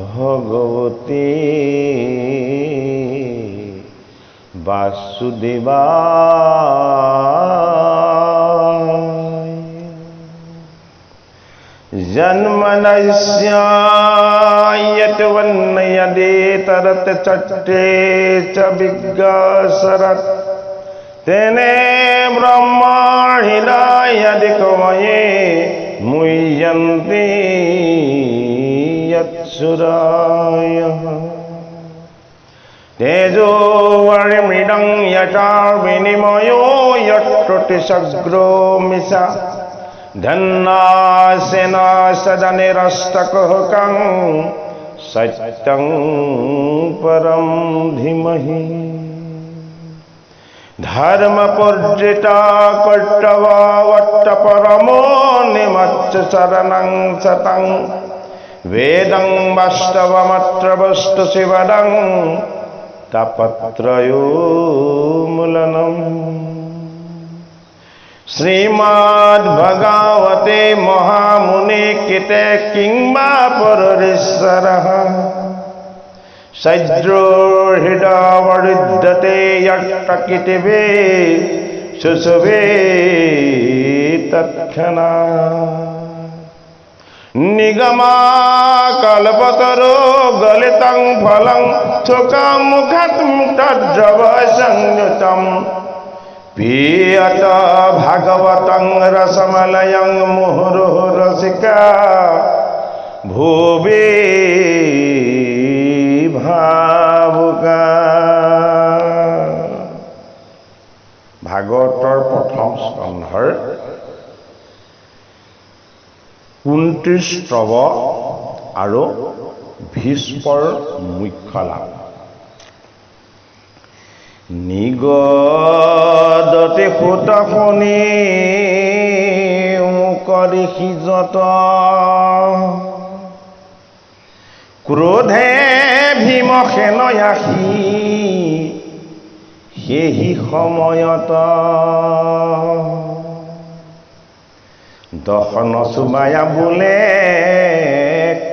ভগবতী বাসুদেবা जन्मनस्य यतवन्नयदे तरत चट्टे च विज्ञासरत् तेने ब्रह्माहिलायदिकमये मुह्यन्ति यत्सुरायः तेजो वरिमृदं यथा विनिमयो यत्रुतिसग्रो मिषा धन्नासेना सदनिरस्तकुहकं सत्यं परं धीमहि धर्मपूर्जिता कर्तव्यवट्टपरमो निमच्च शरणं सतं वेदं वास्तवमत्र वस्तु शिवदं तापत्रयोन्मूलनम् श्रीमद्भगवते महामुने कृते किंवा पररीश्वरः सज्रोहृदवरुद्धते यत्प्रकृतिभे शुशुभे तत्क्षणात् निगमाकल्पतरो गलितं फलं सुखमुखात् तद्रवसंयुतम् पियत भागवतं रसमलयं मुहुरुः रसिका भुवि भावुका भागवतर प्रथम स्कंधर 29 स्तव और भीष्মৰ मुख्य लाभ निगदते সুত শুনি মুকৰি সিজত ক্ৰোধে ভীমসেন আহি সেই সময়ত দহন চুবায়া বোলে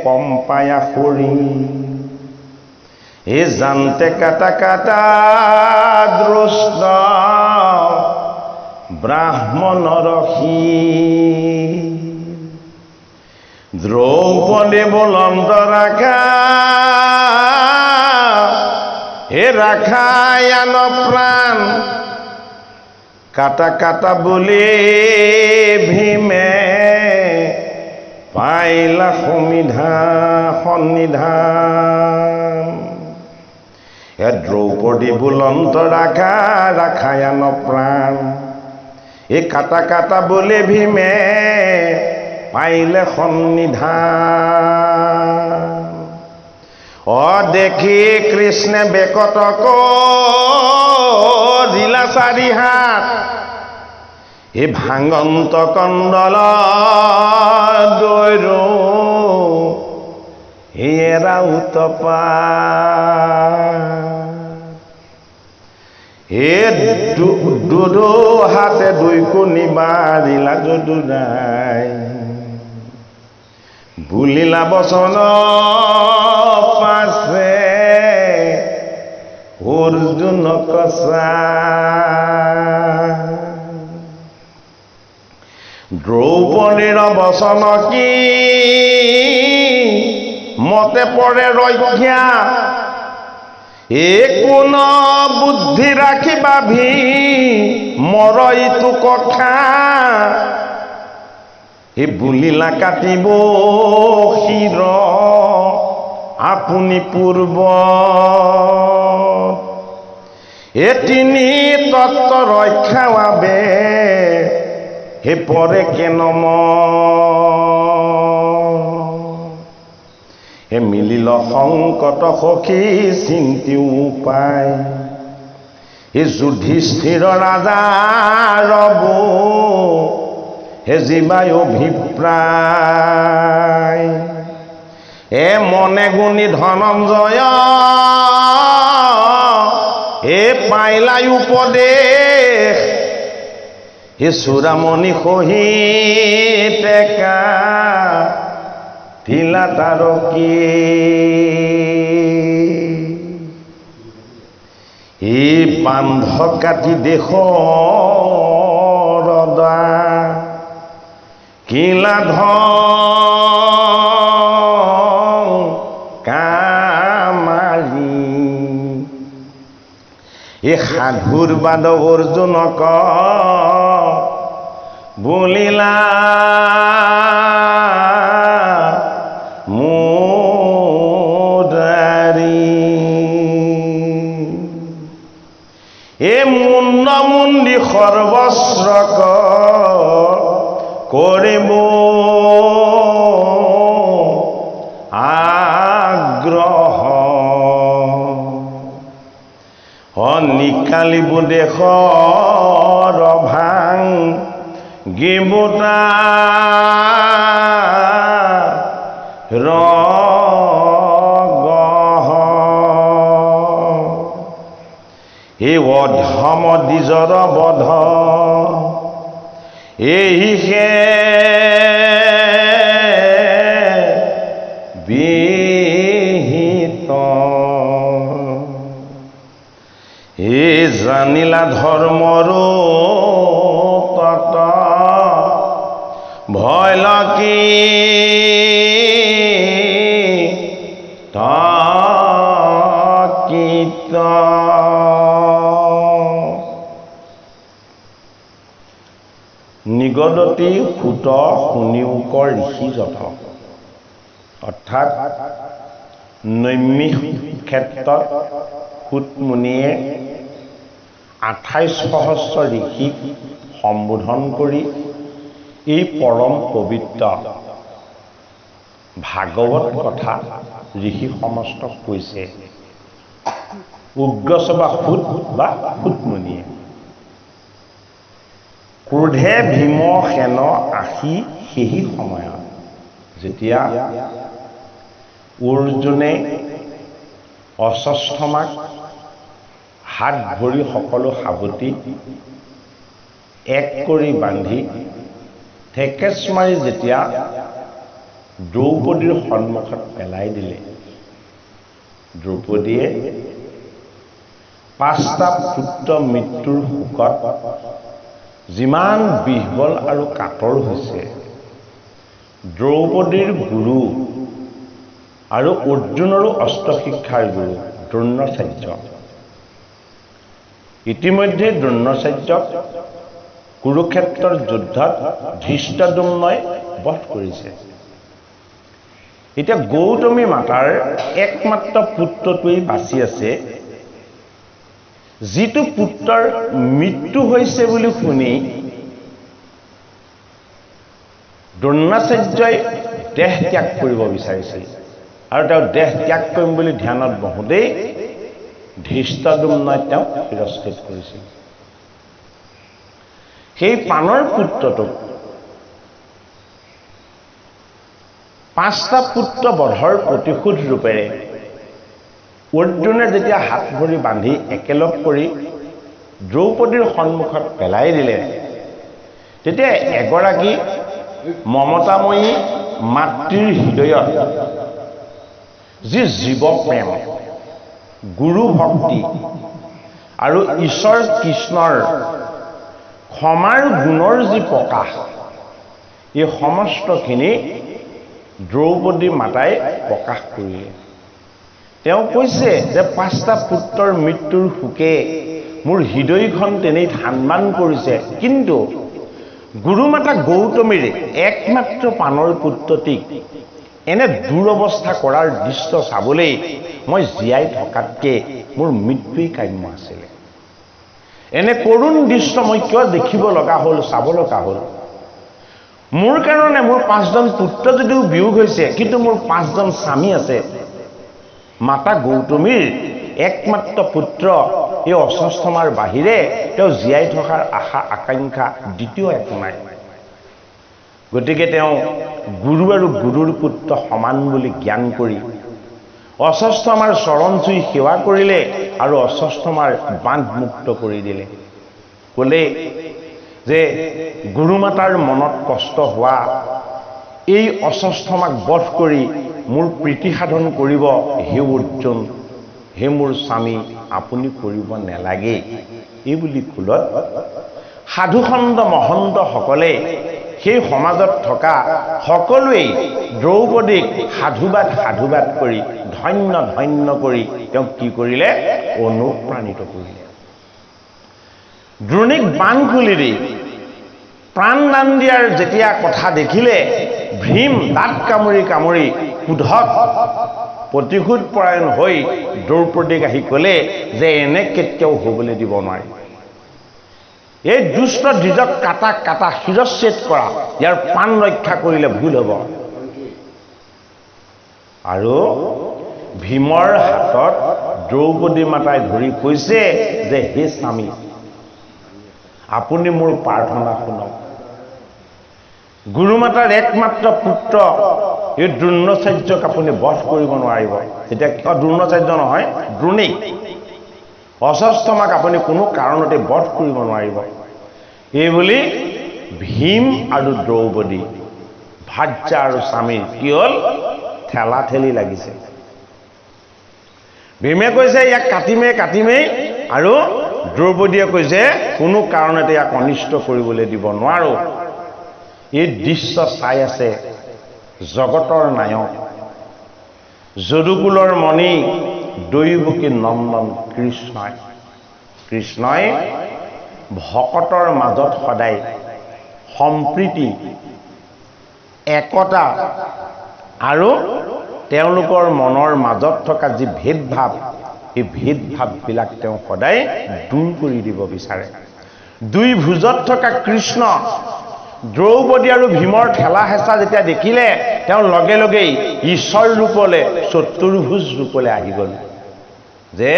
কম্পায়া সৰি এ জানতে কাটা কাটা দ্রুষ্ট ব্রাহ্মণ রখি দ্রৌপদী বুলন্দ রাখা হে রাখায়ান প্রাণ কাটা কাটা বলে ভীমে পাইলা সন্নিধান দ্রৌপদী বুলন্ত রাখা রাখায়ান প্রাণ এ কাটা কাটা বলে ভীমে পাইলে সন্নিধান অ দেখি কৃষ্ণে বেকত দিলা চাৰি হাত এ ভাঙন্ত কণ্ডল দৈৰো এৰা উতপা এ দুদু হাতে দুই কোণী বাৰিলা যদুৰাই বুলিলা বচন পাছে অৰ্জুন কচা দ্ৰৌপদীৰ বচন কি মতে পৰে ৰক্ষা কোন বুদ্ধি ৰাখিবা ভি মৰ ইটো কথা এ বুলিলা কাটিব শিৰ আপুনি পূৰ্ব এ তিনি তত্ত্ব ৰক্ষা বাবে হে পৰে কেনম হে মিলিল সংকট সখী চিন্তি উপায় হে যুধিষ্ঠিৰ ৰাজা ৰবু হে জীৱাই অভিপ্ৰায় এ মনে গুণী ধনঞ্জয় এ পাইলা উপদেশ হে চূড়ামণি সহি টেকা ঢিলা তারকে এই বান্ধ কাটি দেশ ৰদা কিলা ধন কামাৰি এই সাধুৰ বাদ অৰ্জুনক বুলিলা এ মুণ্ড মুণ্ডি সৰ্বস্ৰক কৰিব আগ্ৰহ নিকালিব দেশৰ ভাং গিবোতা এই অধম দ্বিজৰ বধ এইহে বিহিত এই জানিলা ধৰ্মৰো তত ভয় লকি তাকিত নিগদতি সুত শুনিউকৰ ঋষি যথ অৰ্থাৎ নৈমিষ ক্ষেত্ৰত সুত মুনিয়ে 28 সহস্ৰ ঋষিক সম্বোধন কৰি এই পৰম পবিত্ৰ ভাগৱত কথা ঋষি সমস্তক কৈছে উগ্ৰসভা সুত বা সুত মুনিয়ে ক্ৰোধে ভীম সেন আহি সেই সময়ত যেতিয়া অৰ্জুনে অশ্বত্থামাক হাত ভৰি সকলো সাৱটি এক কৰি বান্ধি ঠেকেচ মাৰি যেতিয়া দ্ৰৌপদীৰ সন্মুখত পেলাই দিলে দ্ৰৌপদীয়ে 5টা পুত্ৰ মৃত্যুৰ শোকত যিমান বিহ্বল আৰু কাতৰ হৈছে দ্ৰৌপদীৰ গুৰু আৰু অৰ্জুনৰো অস্ত্ৰ শিক্ষাৰ গুৰু দ্ৰোণাচাৰ্য ইতিমধ্যে দ্ৰোণাচাৰ্যক কুৰুক্ষেত্ৰৰ যুদ্ধত ধৃষ্টদ্যুম্নই বধ কৰিছে এতিয়া গৌতমী মাতাৰ একমাত্ৰ পুত্ৰটোৱেই বাচি আছে যিটো পুত্ৰৰ মৃত্যু হৈছে বুলি শুনি দ্ৰোণাচাৰ্যই দেহ ত্যাগ কৰিব বিচাৰিছিল আৰু তেওঁ দেহ ত্যাগ কৰিম বুলি ধ্যানত বহোতেই ধৃষ্টদ্যুম্নই তেওঁক শিৰচ্ছেদ কৰিছিল সেই প্ৰাণৰ পুত্ৰটোক 5টা পুত্ৰ বধৰ প্ৰতিশোধ ৰূপেৰে অৰ্জুনে যেতিয়া হাত ভৰি বান্ধি একেলগ কৰি দ্ৰৌপদীৰ সন্মুখত পেলাই দিলে তেতিয়া এগৰাকী মমতাময়ী মাতৃৰ হৃদয়ত যি জীৱ প্ৰেম গুৰু ভক্তি আৰু ঈশ্বৰ কৃষ্ণৰ ক্ষমাৰ গুণৰ যি প্ৰকাশ এই সমস্তখিনি দ্ৰৌপদী মাতাই প্ৰকাশ কৰিলে তেওঁ কৈছে যে 5টা পুত্ৰৰ মৃত্যুৰ শোকে মোৰ হৃদয়খন তেনেই ধানমান কৰিছে কিন্তু গুৰুমাতা গৌতমীৰ একমাত্ৰ প্ৰাণৰ পুত্ৰটিক এনে দুৰৱস্থা কৰাৰ দৃশ্য চাবলৈ মই জীয়াই থকাতকে মোৰ মৃত্যুই কাম্য আছিলে এনে কৰুণ দৃশ্য মই কিয় দেখিব লগা হ'ল চাব লগা হ'ল মোৰ কাৰণে মোৰ 5জন পুত্ৰ যদিও বিয়োগ হৈছে কিন্তু মোৰ 5জন স্বামী আছে মাতা গৌতমীৰ একমাত্ৰ পুত্ৰ এই অশ্বত্থামাৰ বাহিৰে তেওঁ জীয়াই থকাৰ আশা আকাংক্ষা দ্বিতীয় একো নাই গতিকে তেওঁ গুৰু আৰু গুৰুৰ পুত্ৰ সমান বুলি জ্ঞান কৰি অশ্বত্থামাৰ চৰণ চুই সেৱা কৰিলে আৰু অশ্বত্থামাৰ বান্ধ মুক্ত কৰি দিলে ক'লে যে গুৰুমাতাৰ মনত কষ্ট হোৱা এই অশ্বস্থমাক বধ কৰি মোৰ প্ৰীতি সাধন কৰিব, হে অৰ্জুন, হে মোৰ স্বামী, আপুনি কৰিব নালাগে। এই বুলি কুলত সাধুসন্ত মহন্তসকলে সেই সমাজত থকা সকলোৱেই দ্ৰৌপদীক সাধুবাদ কৰি ধন্য ধন্য কৰি তেওঁক কি কৰিলে? অনুপ্ৰাণিত কৰিলে। দ্ৰোণীক বাণ খুলি দি প্ৰাণদান দিয়াৰ যেতিয়া কথা দেখিলে, ভীম দাঁত কামুৰি কামুৰি ক্ৰোধত প্ৰতিশোধ পৰায়ণ হৈ দ্ৰৌপদীক আহি ক'লে যে এনে কেতিয়াও হ'বলৈ দিব নোৱাৰি। এই দুষ্ট দ্বিজক কাটা শিৰচ্ছেদ কৰা, ইয়াৰ প্ৰাণ ৰক্ষা কৰিলে ভুল হ'ব। আৰু ভীমৰ হাতত দ্ৰৌপদী মাতাই ধৰি কৈছে যে হে স্বামী, আপুনি মোৰ প্ৰাৰ্থনা শুনক। গুৰুমাতাৰ একমাত্ৰ পুত্ৰ এই দ্ৰোণাচাৰ্যক আপুনি বধ কৰিব নোৱাৰিব। তেতিয়া দ্ৰোণাচাৰ্য নহয়, দ্ৰোণীক, অশ্বস্থমাক আপুনি কোনো কাৰণতে বধ কৰিব নোৱাৰিব। এই বুলি ভীম আৰু দ্ৰৌপদী, ভাৰ্যা আৰু স্বামীৰ কি হ'ল? ঠেলা ঠেলি লাগিছে। ভীমে কৈছে ইয়াক কাটিমেই, আৰু দ্ৰৌপদীয়ে কৈছে কোনো কাৰণতে ইয়াক অনিষ্ট কৰিবলৈ দিব নোৱাৰো। এই দৃশ্য চাই আছে জগতৰ নায়ক, যদুকুলৰ মণি, দৈৱকী নন্দন কৃষ্ণই ভকতৰ মাজত সদায় সম্প্ৰীতি, একতা আৰু তেওঁলোকৰ মনৰ মাজত থকা যি ভেদভাৱ, এই ভেদভাৱবিলাক তেওঁ সদায় দূৰ কৰি দিব বিচাৰে। দুই ভুজত থকা কৃষ্ণ দ্ৰৌপদী আৰু ভীমৰ ঠেলা হেঁচা যেতিয়া দেখিলে, তেওঁ লগে লগেই ঈশ্বৰ ৰূপলৈ, চতুৰ্ভুজ ৰূপলৈ আহি গ'ল। যে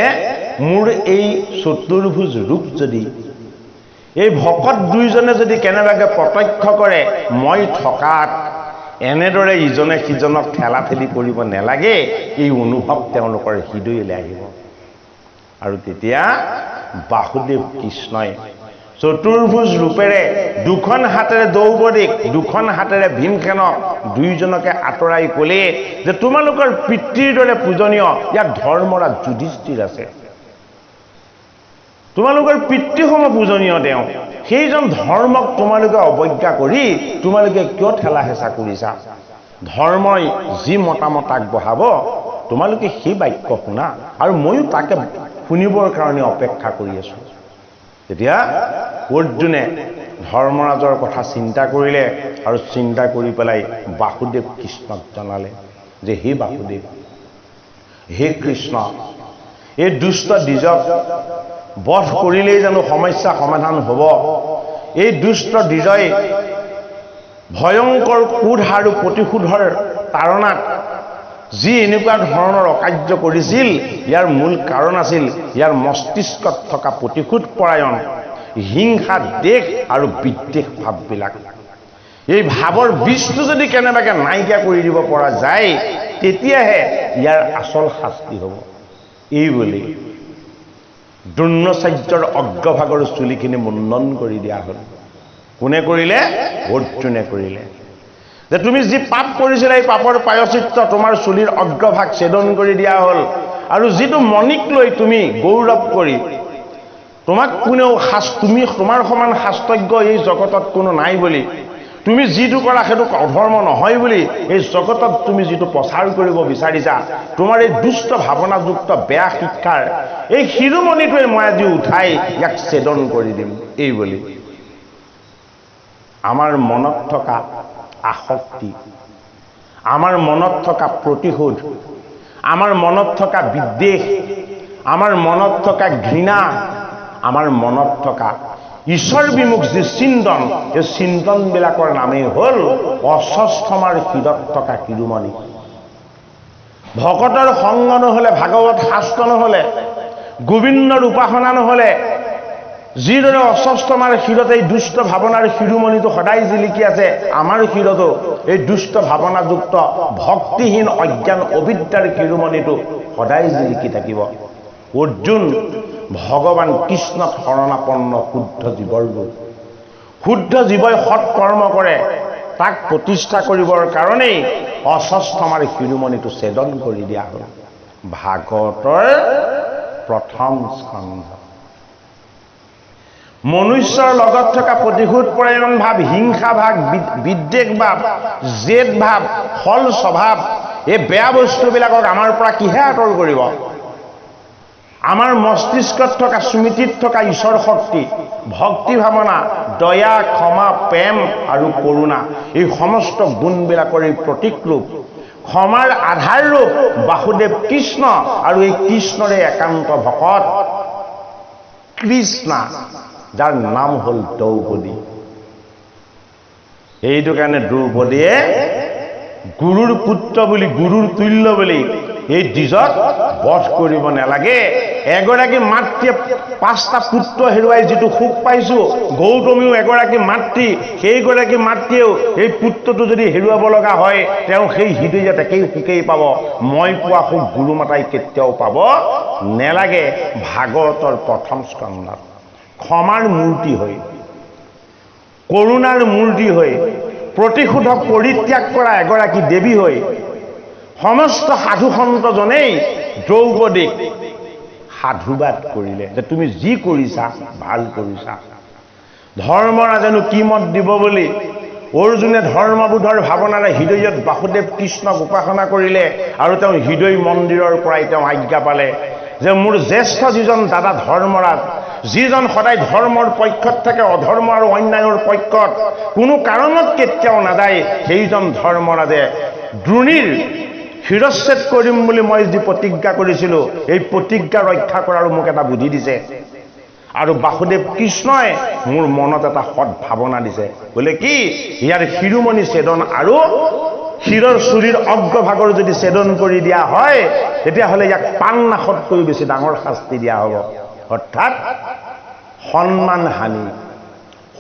মোৰ এই চতুৰ্ভুজ ৰূপ যদি এই ভকত দুইজনে যদি কেনেবাকৈ প্ৰত্যক্ষ কৰে, মই থকাত এনেদৰে ইজনে সিজনক ঠেলা ঠেলি কৰিব নালাগে, এই অনুভৱ তেওঁলোকৰ হৃদয়লৈ আহিব। আৰু তেতিয়া বাসুদেৱ কৃষ্ণই চতুৰ্ভুজ ৰূপেৰে দুখন হাতেৰে দ্ৰৌপদীক, দুখন হাতেৰে ভীমসেনক দুইজনকে আঁতৰাই ক'লে যে তোমালোকৰ পিতৃৰ দৰে পূজনীয় ইয়াত ধৰ্মৰাজ যুধিষ্ঠিৰ আছে, তোমালোকৰ পিতৃসম পূজনীয় তেওঁ, সেইজন ধৰ্মক তোমালোকে অৱজ্ঞা কৰি তোমালোকে কিয় ঠেলা হেঁচা কৰিছা? ধৰ্মই যি মতামত আগবঢ়াব তোমালোকে সেই বাক্য শুনা, আৰু ময়ো তাকে শুনিবৰ কাৰণে অপেক্ষা কৰি আছো। তেতিয়া অৰ্জুনে ধৰ্মৰাজৰ কথা চিন্তা কৰিলে, আৰু চিন্তা কৰি পেলাই বাসুদেৱ কৃষ্ণক জনালে যে হে বাসুদেৱ, হে কৃষ্ণ, এই দুষ্ট দ্বিজক বধ কৰিলেই জানো সমস্যা সমাধান হ'ব? এই দুষ্ট দ্বিজই ভয়ংকৰ ক্ৰোধ আৰু প্ৰতিশোধৰ তাৰণাত যি এনেকুৱা ধৰণৰ অকাৰ্য কৰিছিল, ইয়াৰ মূল কাৰণ আছিল ইয়াৰ মস্তিষ্কত থকা প্ৰতিশোধ পৰায়ণ, হিংসা, দেশ আৰু বিদ্বেষ ভাৱবিলাক। এই ভাৱৰ বীজটো যদি কেনেবাকৈ নাইকিয়া কৰি দিব পৰা যায়, তেতিয়াহে ইয়াৰ আচল শাস্তি হ'ব। এই বুলি দ্ৰোণাচাৰ্যৰ অগ্ৰভাগৰ চুলিখিনি মুণ্ডন কৰি দিয়া হ'ল। কোনে কৰিলে? অৰ্জুনে কৰিলে। যে তুমি যি পাপ কৰিছিলা, এই পাপৰ প্ৰায়শ্চিত্ত তোমাৰ চুলিৰ অগ্ৰভাগ ছেদন কৰি দিয়া হ'ল। আৰু যিটো মণিক লৈ তুমি গৌৰৱ কৰি, তোমাক কোনেও তুমি তোমাৰ সমান শাস্ত্ৰজ্ঞ এই জগতত কোনো নাই বুলি, তুমি যিটো কৰা সেইটো অধৰ্ম নহয় বুলি এই জগতত তুমি যিটো প্ৰচাৰ কৰিব বিচাৰিছা, তোমাৰ এই দুষ্ট ভাৱনাযুক্ত বেয়া শিক্ষাৰ এই শিৰোমণিটোৱে মই আজি উঠাই ইয়াক ছেদন কৰি দিম। এই বুলি আমাৰ মনত থকা আসক্তি, আমাৰ মনত থকা প্ৰতিশোধ, আমাৰ মনত থকা বিদ্বেষ, আমাৰ মনত থকা ঘৃণা, আমাৰ মনত থকা ঈশ্বৰ বিমুখ যি চিন্তন, এই চিন্তনবিলাকৰ নামেই হ'ল অশ্বস্থমাৰ শিৰত থকা শিৰোমণি। ভকতৰ সংগ নহ'লে, ভাগৱত শাস্ত্ৰ নহ'লে, গোবিন্দৰ উপাসনা নহ'লে, যিদৰে অশ্বস্থমাৰ শিৰত এই দুষ্ট ভাৱনাৰ শিৰোমণিটো সদায় জিলিকি আছে, আমাৰ শিৰতো এই দুষ্ট ভাৱনাযুক্ত ভক্তিহীন অজ্ঞান অবিদ্যাৰ শিৰোমণিটো সদায় জিলিকি থাকিব। অৰ্জুন ভগৱান কৃষ্ণত শৰণাপন্ন শুদ্ধ জীৱৰ ৰূপ। শুদ্ধ জীৱই সৎকৰ্ম কৰে, তাক প্ৰতিষ্ঠা কৰিবৰ কাৰণেই অস্বস্থমাৰ শিৰোমণিটো ছেদন কৰি দিয়া হ'ল। ভাগৱতৰ প্ৰথম স্কন্ধ। মনুষ্যৰ লগত থকা প্ৰতিশোধ পৰায়ণ ভাৱ, হিংসা ভাৱ, বিদ্বেষ ভাৱ, জেদ ভাৱ, ফল স্বভাৱ, এই বেয়া বস্তুবিলাকক আমাৰ পৰা কিহে আঁতৰ কৰিব? আমাৰ মস্তিষ্কত থকা, স্মৃতিত থকা ঈশ্বৰ শক্তি, ভক্তি ভাৱনা, দয়া, ক্ষমা, প্ৰেম আৰু কৰোণা, এই সমস্ত গুণবিলাকৰ এই প্ৰতীক ৰূপ, ক্ষমাৰ আধাৰ ৰূপ বাসুদেৱ কৃষ্ণ আৰু এই কৃষ্ণৰে একান্ত ভকত কৃষ্ণা, যাৰ নাম হ'ল দ্ৰৌপদী। এইটো কাৰণে দ্ৰৌপদীয়ে গুৰুৰ পুত্ৰ বুলি, গুৰুৰ তুল্য বুলি এই দ্বিজক বধ কৰিব নালাগে। এগৰাকী মাতৃয়ে 5টা পুত্ৰ হেৰুৱাই যিটো সুখ পাইছো, গৌতমীও এগৰাকী মাতৃ, সেইগৰাকী মাতৃয়েও এই পুত্ৰটো যদি হেৰুৱাব লগা হয়, তেওঁ সেই হৃদয়ত একেই সুখেই পাব। মই পোৱা সুখ গুৰুমাতাই কেতিয়াও পাব নেলাগে। ভাগৱতৰ প্ৰথম স্কন্ধত ক্ষমাৰ মূৰ্তি হৈ, কৰোণাৰ মূৰ্তি হৈ, প্ৰতিশোধক পৰিত্যাগ কৰা এগৰাকী দেৱী হৈ সমস্ত সাধু সন্তজনেই দ্ৰৌপদীক সাধুবাদ কৰিলে যে তুমি যি কৰিছা ভাল কৰিছা। ধৰ্মৰাজেনো কি মত দিব বুলি অৰ্জুনে ধৰ্মবোধৰ ভাৱনাৰে হৃদয়ত বাসুদেৱ কৃষ্ণক উপাসনা কৰিলে আৰু তেওঁ হৃদয় মন্দিৰৰ পৰাই তেওঁ আজ্ঞা পালে যে মোৰ জ্যেষ্ঠ যিজন দাদা ধৰ্মৰাজ, যিজন সদায় ধৰ্মৰ পক্ষত থাকে, অধৰ্ম আৰু অন্যায়ৰ পক্ষত কোনো কাৰণত কেতিয়াও নাযায়, সেইজন ধৰ্মৰাজে দ্ৰোণীৰ শিৰচ্ছেদ কৰিম বুলি মই যি প্ৰতিজ্ঞা কৰিছিলোঁ, এই প্ৰতিজ্ঞা ৰক্ষা কৰাৰ মোক এটা বুদ্ধি দিছে। আৰু বাসুদেৱ কৃষ্ণই মোৰ মনত এটা সদ্ভাৱনা দিছে, বোলে কি ইয়াৰ শিৰোমণি ছেদন আৰু শিৰৰ চুৰিৰ অগ্ৰভাগৰ যদি ছেদন কৰি দিয়া হয়, তেতিয়াহ'লে ইয়াক পাণনাশতকৈ বেছি ডাঙৰ শাস্তি দিয়া হ'ব। অৰ্থাৎ সন্মান হানি,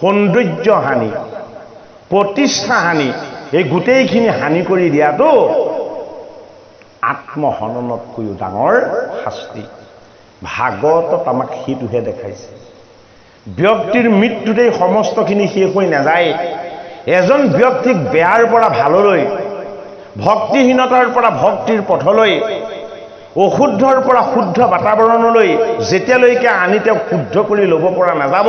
সৌন্দৰ্য হানি, প্ৰতিষ্ঠা হানি, এই গোটেইখিনি হানি কৰি দিয়াটো আত্মহননতকৈও ডাঙৰ শাস্তি। ভাগৱতত আমাক সেইটোহে দেখাইছে। ব্যক্তিৰ মৃত্যুতেই সমস্তখিনি শেষ হৈ নাযায়। এজন ব্যক্তিক বেয়াৰ পৰা ভাললৈ, ভক্তিহীনতাৰ পৰা ভক্তিৰ পথলৈ, অশুদ্ধৰ পৰা শুদ্ধ বাতাবৰণলৈ যেতিয়ালৈকে আনি তেওঁক শুদ্ধ কৰি ল'ব পৰা নাযাব,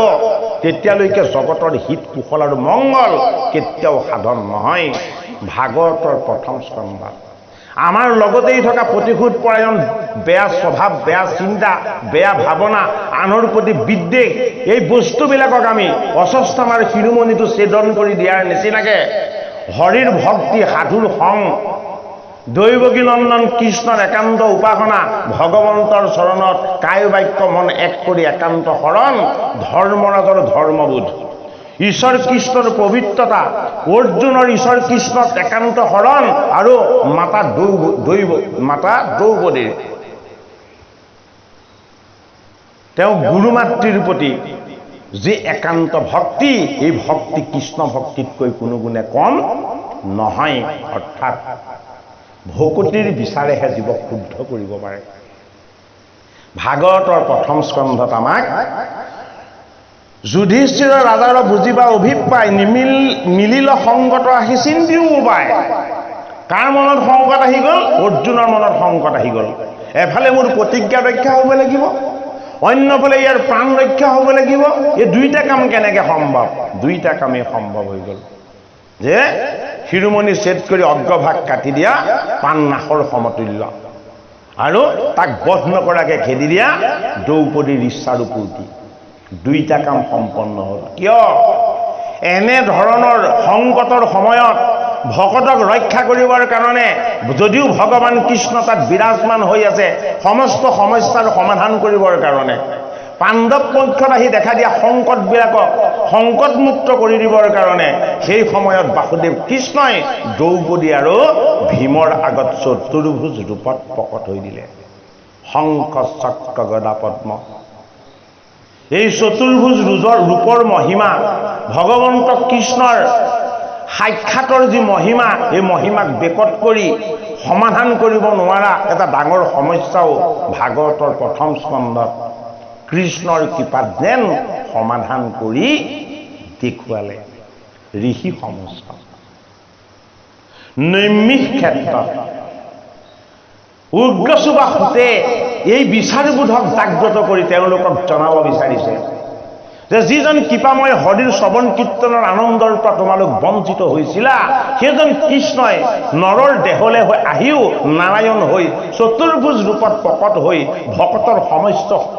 তেতিয়ালৈকে জগতৰ হিত কুশল আৰু মংগল কেতিয়াও সাধন নহয়। ভাগৱতৰ প্ৰথম স্কন্ধ আমাৰ লগতেই থকা প্ৰতিশোধ পৰায়ণ বেয়া স্বভাৱ, বেয়া চিন্তা, বেয়া ভাৱনা, আনৰ প্ৰতি বিদ্বেষ, এই বস্তুবিলাকক আমি অস্বস্থমাৰ শিৰোমণিটো ছেদন কৰি দিয়াৰ নিচিনাকে হৰিৰ ভক্তি, সাধুৰ সং, দৈৱকী নন্দন কৃষ্ণৰ একান্ত উপাসনা, ভগৱন্তৰ চৰণত কায় বাক্য মন এক কৰি একান্ত শৰণ, ধৰ্মৰাজৰ ধৰ্মবোধ, ঈশ্বৰ কৃষ্ণৰ পবিত্ৰতা, অৰ্জুনৰ ঈশ্বৰ কৃষ্ণত একান্ত শৰণ আৰু মাতা দ্ৰৌপদীৰ তেওঁ গুৰুমাতৃৰ প্ৰতি যি একান্ত ভক্তি, এই ভক্তি কৃষ্ণ ভক্তিতকৈ কোনো গুণে কম নহয়। অৰ্থাৎ ভকতিৰ বিচাৰেহে জীৱক শুদ্ধ কৰিব পাৰে। ভাগৱতৰ প্ৰথম স্কন্ধত আমাক যুধিষ্ঠিৰৰ ৰাজাৰ বুজিবা অভিপ্ৰায়, মিলিল সংকট আহি চিন্তিও উপায়। কাৰ মনত সংকট আহি গ'ল? অৰ্জুনৰ মনত সংকট আহি গ'ল। এফালে মোৰ প্ৰতিজ্ঞা ৰক্ষা হ'ব লাগিব, অন্যফালে ইয়াৰ প্ৰাণ ৰক্ষা হ'ব লাগিব। এই দুইটা কাম কেনেকৈ সম্ভৱ? দুইটা কামেই সম্ভৱ হৈ গ'ল যে শিৰোমণি ছেদ কৰি অগ্ৰভাগ কাটি দিয়া প্ৰাণনাশৰ সমতুল্য, আৰু তাক বধ নকৰাকৈ খেদি দিয়া দ্ৰৌপদীৰ ইচ্ছাৰ পূৰ্তি। দুইটা কাম সম্পন্ন হ'ল। কিয়? এনে ধৰণৰ সংকটৰ সময়ত ভকতক ৰক্ষা কৰিবৰ কাৰণে যদিও ভগৱান কৃষ্ণ তাত বিৰাজমান হৈ আছে সমস্ত সমস্যাৰ সমাধান কৰিবৰ কাৰণে, পাণ্ডৱ পক্ষত আহি দেখা দিয়া সংকটবিলাকক সংকটমুক্ত কৰি দিবৰ কাৰণে সেই সময়ত বাসুদেৱ কৃষ্ণই দ্ৰৌপদী আৰু ভীমৰ আগত চতুৰ্ভুজ ৰূপত প্ৰকট হৈ দিলে। শংখ চক্ৰ গদা পদ্ম, এই চতুৰ্ভুজ ৰূপৰ মহিমা, ভগৱন্ত কৃষ্ণৰ সাক্ষাতৰ যি মহিমা, এই মহিমাক বেকত কৰি সমাধান কৰিব নোৱাৰা এটা ডাঙৰ সমস্যাও ভাগৱতৰ প্ৰথম স্কন্ধত কৃষ্ণৰ কৃপাত যেন সমাধান কৰি দেখুৱালে ঋষি সমস্ত। নৈমিষ ক্ষেত্ৰত উগ্ৰচুবাসুতে এই বিচাৰবোধক জাগ্ৰত কৰি তেওঁলোকক জনাব বিচাৰিছে যে যিজন কৃপাময় হৰিৰ শ্ৰৱণ কীৰ্তনৰ আনন্দৰ পৰা তোমালোক বঞ্চিত হৈছিলা, সেইজন কৃষ্ণই নৰৰ দেহলৈ হৈ আহিও নাৰায়ণ হৈ চতুৰ্ভুজ ৰূপত প্ৰকট হৈ ভকতৰ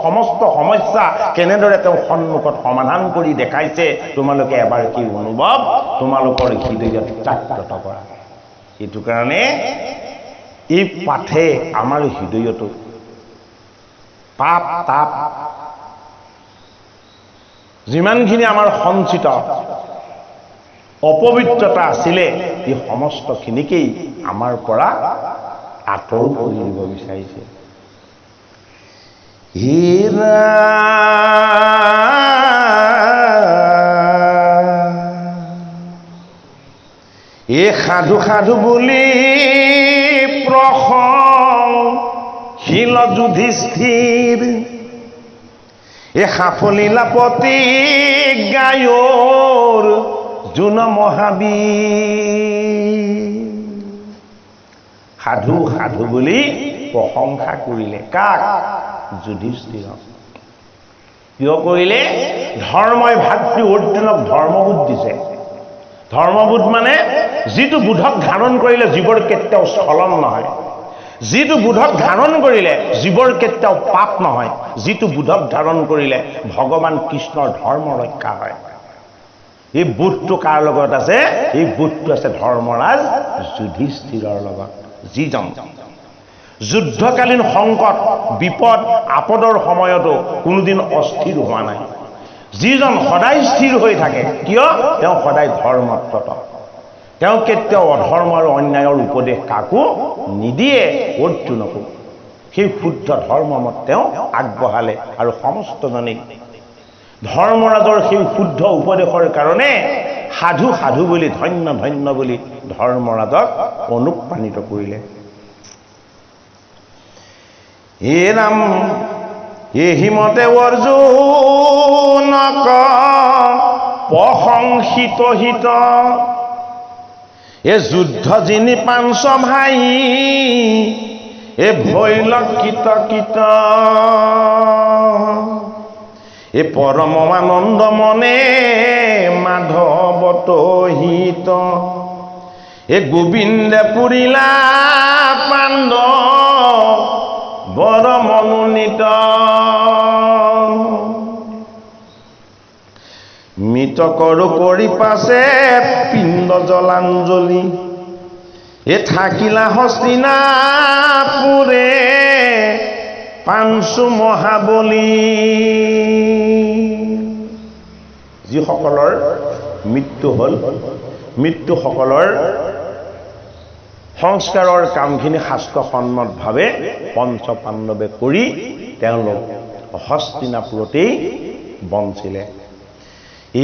সমস্ত সমস্যা কেনেদৰে তেওঁ সন্মুখত সমাধান কৰি দেখাইছে, তোমালোকে এবাৰ কি অনুভৱ তোমালোকৰ হৃদয়ত জাগ্ৰত কৰা। এইটো কাৰণে এই পাঠে আমাৰ হৃদয়তো পাপ তাপ যিমানখিনি আমাৰ সঞ্চিত অপবিত্ৰতা আছিলে এই সমস্তখিনিকেই আমাৰ পৰা আঁতৰ কৰি দিব বিচাৰিছে। এই সাধু সাধু বুলি প্ৰশংসিল যুধিষ্ঠিৰ, এ সাফলীলাপতি গায়ৰ জুন মহাবীৰ। সাধু সাধু বুলি প্ৰশংসা কৰিলে কাক? যুধিষ্ঠিৰক। কিয় কৰিলে? ধৰ্মই ভাতৃ অৰ্জুনক ধৰ্মবোধ দিছে। ধৰ্মবোধ মানে যিটো বোধক ধাৰণ কৰিলে জীৱৰ কেতিয়াও স্খলন নহয়, যিটো বোধক ধাৰণ কৰিলে জীৱৰ কেতিয়াও পাপ নহয়, যিটো বোধক ধাৰণ কৰিলে ভগৱান কৃষ্ণৰ ধৰ্ম ৰক্ষা হয়। এই বোধটো কাৰ লগত আছে? এই বোধটো আছে ধৰ্মৰাজ যুধিষ্ঠিৰৰ লগত, যিজন যুদ্ধকালীন সংকট বিপদ আপদৰ সময়তো কোনোদিন অস্থিৰ হোৱা নাই, যিজন সদায় স্থিৰ হৈ থাকে। কিয়? তেওঁ সদায় ধৰ্মতত, তেওঁ কেতিয়াও অধৰ্ম আৰু অন্যায়ৰ উপদেশ কাকো নিদিয়ে, অৰ্জুনকো। সেই শুদ্ধ ধৰ্মমত তেওঁ আগবঢ়ালে আৰু সমস্তজনেই ধৰ্মৰাজৰ সেই শুদ্ধ উপদেশৰ কাৰণে সাধু সাধু বুলি ধন্য ধন্য বুলি ধৰ্মৰাজক অনুপ্ৰাণিত কৰিলে। হে ৰাম এহিমতে অৰ্জুনক প্ৰশংসিত হিত, এ যুদ্ধ যিনি পাঞ্চ ভাই এ ভৈল কীত কীত, এ পৰম আনন্দ মনে মাধৱত হিত, এ গোবিন্দে পুৰিলা পাণ্ড বৰ মনোনীত, মৃত কৰো কৰি পাছে পিণ্ড জলাঞ্জলি, এ থাকিলা হস্তিনাপুৰে পাঞ্চু মহাবলী। যিসকলৰ মৃত্যু হ'ল, মৃত্যুসকলৰ সংস্কাৰৰ কামখিনি শাস্ত্ৰসন্মতভাৱে পঞ্চ পাণ্ডৱে কৰি তেওঁলোক হস্তিনাপুৰতেই বঞ্চিলে।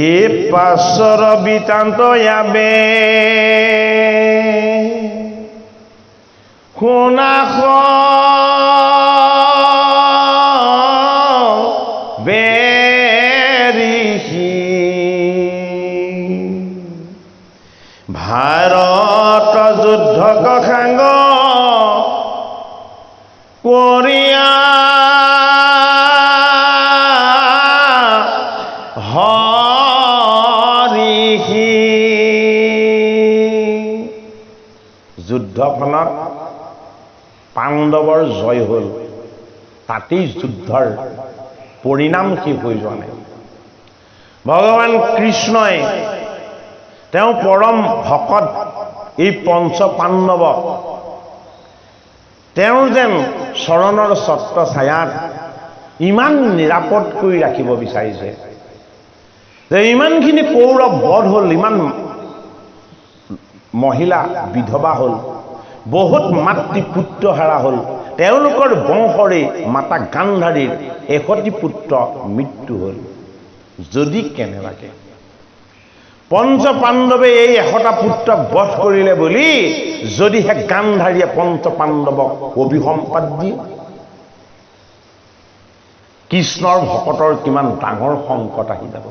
এ পাছৰ বৃত্তান্ত ইয়াবে শুনা বেৰিষি, ভাৰত যুদ্ধক সাংগ কৰিয়া হৰিষি। যুদ্ধখনত পাণ্ডৱৰ জয় হ'ল, তাতেই যুদ্ধৰ পৰিণাম শেষ হৈ যোৱা নাই। ভগৱান কৃষ্ণই তেওঁ পৰম ভকত এই পঞ্চ পাণ্ডৱক তেওঁৰ যেন চৰণৰ ছত্ৰ ছায়াত ইমান নিৰাপদ কৰি ৰাখিব বিচাৰিছে যে ইমানখিনি কৌৰৱ বধ হ'ল, ইমান মহিলা বিধৱা হ'ল, বহুত মাতৃ পুত্ৰ হাৰা হ'ল, তেওঁলোকৰ বংশৰে মাতা গান্ধাৰীৰ 61 পুত্ৰ মৃত্যু হ'ল। যদি কেনেবাকে পঞ্চ পাণ্ডৱে এই 100টা পুত্ৰক বধ কৰিলে বুলি যদিহে গান্ধাৰীয়ে পঞ্চ পাণ্ডৱক অভিসম্পাত দিয়ে, কৃষ্ণৰ ভকতৰ কিমান ডাঙৰ সংকট আহি যাব।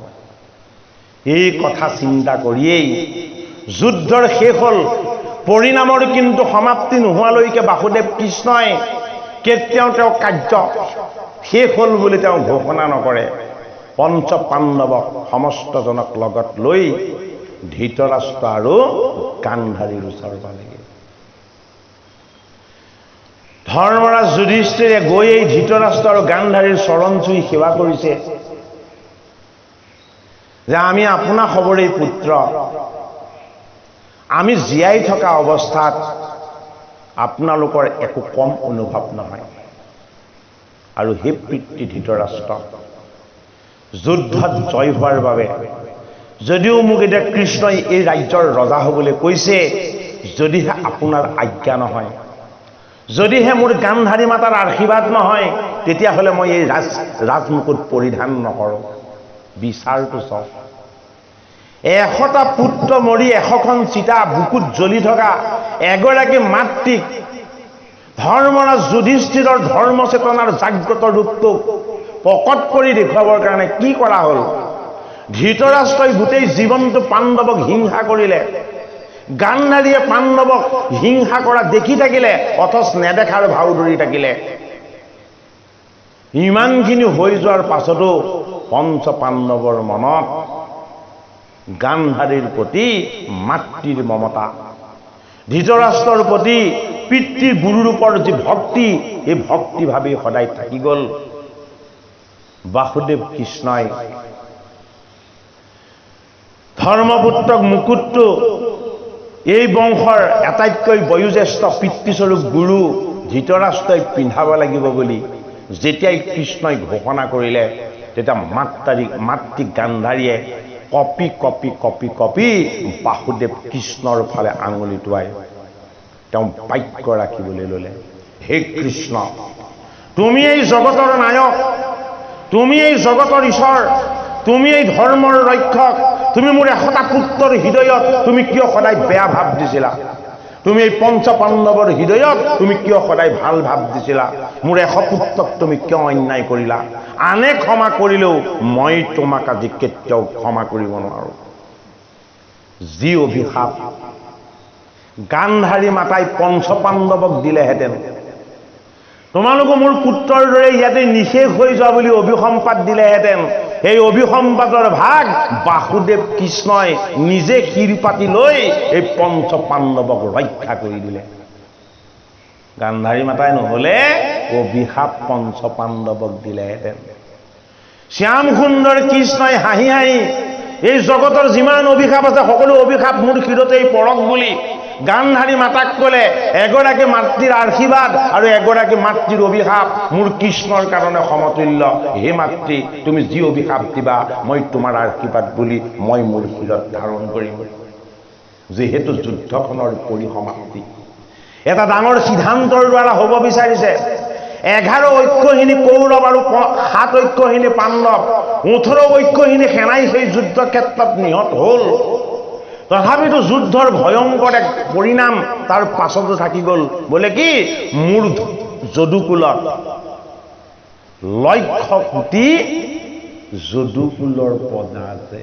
এই কথা চিন্তা কৰিয়েই যুদ্ধৰ শেষ হ'ল, পৰিণামৰ কিন্তু সমাপ্তি নোহোৱালৈকে বাসুদেৱ কৃষ্ণই কেতিয়াও তেওঁ কাৰ্য শেষ হ'ল বুলি তেওঁ ঘোষণা নকৰে। পঞ্চ পাণ্ডৱক সমস্তজনক লগত লৈ ধৃতৰাষ্ট্ৰ আৰু গান্ধাৰীৰ ওচৰ পালেগৈ। ধৰ্মৰাজ যুধিষ্ঠিৰে গৈ এই ধৃতৰাষ্ট্ৰ আৰু গান্ধাৰীৰ চৰণ চুই সেৱা কৰিছে যে আমি আপোনাৰ খবৰেই পুত্ৰ, আমি জীয়াই থকা অৱস্থাত আপোনালোকৰ একো কম অনুভৱ নহয়। আৰু হে পিতৃ ধৃতৰাষ্ট্ৰ, যুদ্ধত জয় হোৱাৰ বাবে যদিও মোক এতিয়া কৃষ্ণই এই ৰাজ্যৰ ৰজা হ'বলৈ কৈছে, যদিহে আপোনাৰ আজ্ঞা নহয়, যদিহে মোৰ গান্ধাৰী মাতাৰ আশীৰ্বাদ নহয়, তেতিয়াহ'লে মই এই ৰাজমুকুট পৰিধান নকৰোঁ। বিচাৰটো চাওক, 100টা পুত্ৰ মৰি 100খন চিতা বুকুত জ্বলি থকা এগৰাকী মাতৃক ধৰ্মৰাজ যুধিষ্ঠিৰৰ ধৰ্মচেতনাৰ জাগ্ৰত ৰূপটোক প্ৰকট কৰি দেখুৱাবৰ কাৰণে কি কৰা হ'ল? ধৃতৰাষ্ট্ৰই গোটেই জীৱনটো পাণ্ডৱক হিংসা কৰিলে, গান্ধাৰীয়ে পাণ্ডৱক হিংসা কৰা দেখি থাকিলে, অথচ নেদেখাৰ ভাও ধৰি থাকিলে। ইমানখিনি হৈ যোৱাৰ পাছতো পঞ্চ পাণ্ডৱৰ মনত গান্ধাৰীৰ প্ৰতি মাতৃৰ মমতা, ধৃতৰাষ্ট্ৰৰ প্ৰতি পিতৃ গুৰুৰূপৰ যি ভক্তি, এই ভক্তি ভাবি সদায় থাকি গ'ল। বাসুদেৱ কৃষ্ণই ধৰ্মপুত্ৰক মুকুটটো এই বংশৰ আটাইতকৈ বয়োজ্যেষ্ঠ পিতৃস্বৰূপ গুৰু ধৃতৰাষ্ট্ৰই পিন্ধাব লাগিব বুলি যেতিয়াই কৃষ্ণই ঘোষণা কৰিলে, তেতিয়া মাতৃ গান্ধাৰীয়ে কপি কপি কপি কপি বাসুদেৱ কৃষ্ণৰ ফালে আঙুলি টোৱাই তেওঁ বাক্য ৰাখিবলৈ ল'লে। হে কৃষ্ণ, তুমি এই জগতৰ নায়ক, তুমি এই জগতৰ ঈশ্বৰ, তুমি এই ধৰ্মৰ ৰক্ষক, তুমি মোৰ 100টা পুত্ৰৰ হৃদয়ত তুমি কিয় সদায় বেয়া ভাৱ দিছিলা? তুমি এই পঞ্চ পাণ্ডৱৰ হৃদয়ত তুমি কিয় সদায় ভাল ভাৱ দিছিলা? মোৰ 100 পুত্ৰক তুমি কিয় অন্যায় কৰিলা? আনে ক্ষমা কৰিলেও মই তোমাক আজি কেতিয়াও ক্ষমা কৰিব নোৱাৰো। যি অভিশাপ গান্ধাৰী মাতাই পঞ্চ পাণ্ডৱক দিলেহেঁতেন, তোমালোকে মোৰ পুত্ৰৰ দৰে ইয়াতে নিশেষ হৈ যোৱা বুলি অভিসম্পাত দিলেহেঁতেন, সেই অভিসম্পাতৰ ভাগ বাসুদেৱ কৃষ্ণই নিজে শিৰ পাতি লৈ এই পঞ্চ পাণ্ডৱক ৰক্ষা কৰি দিলে। গান্ধাৰী মাতাই নহ'লে অভিশাপ পঞ্চ পাণ্ডৱক দিলেহেঁতেন। শ্যাম সুন্দৰ কৃষ্ণই হাঁহি হাঁহি এই জগতৰ যিমান অভিশাপ আছে সকলো অভিশাপ মোৰ শিৰতেই পৰক বুলি গান্ধাৰী মাতাক ক'লে, এগৰাকী মাতৃৰ আশীৰ্বাদ আৰু এগৰাকী মাতৃৰ অভিশাপ মোৰ কৃষ্ণৰ কাৰণে সমতুল্য। হে মাতৃ, তুমি যি অভিশাপ দিবা মই তোমাৰ আশীৰ্বাদ বুলি মই মোৰ শিৰত ধাৰণ কৰিম। যিহেতু যুদ্ধখনৰ পৰিসমাপ্তি এটা ডাঙৰ সিদ্ধান্তৰ দ্বাৰা হ'ব বিচাৰিছে, 11 ঐক্যহীনী কৌৰৱ আৰু 7 ঐক্যহীনী পাণ্ডৱ, 18 ঐক্যহীনী সেনাই সেই যুদ্ধ ক্ষেত্ৰত নিহত হ'ল। তথাপিতো যুদ্ধৰ ভয়ংকৰ এক পৰিণাম তাৰ পাছতো থাকি গ'ল। বোলে কি, মোৰ যদুকুলত 1,00,000 কোটি যদুকুলৰ প্ৰজা আছে।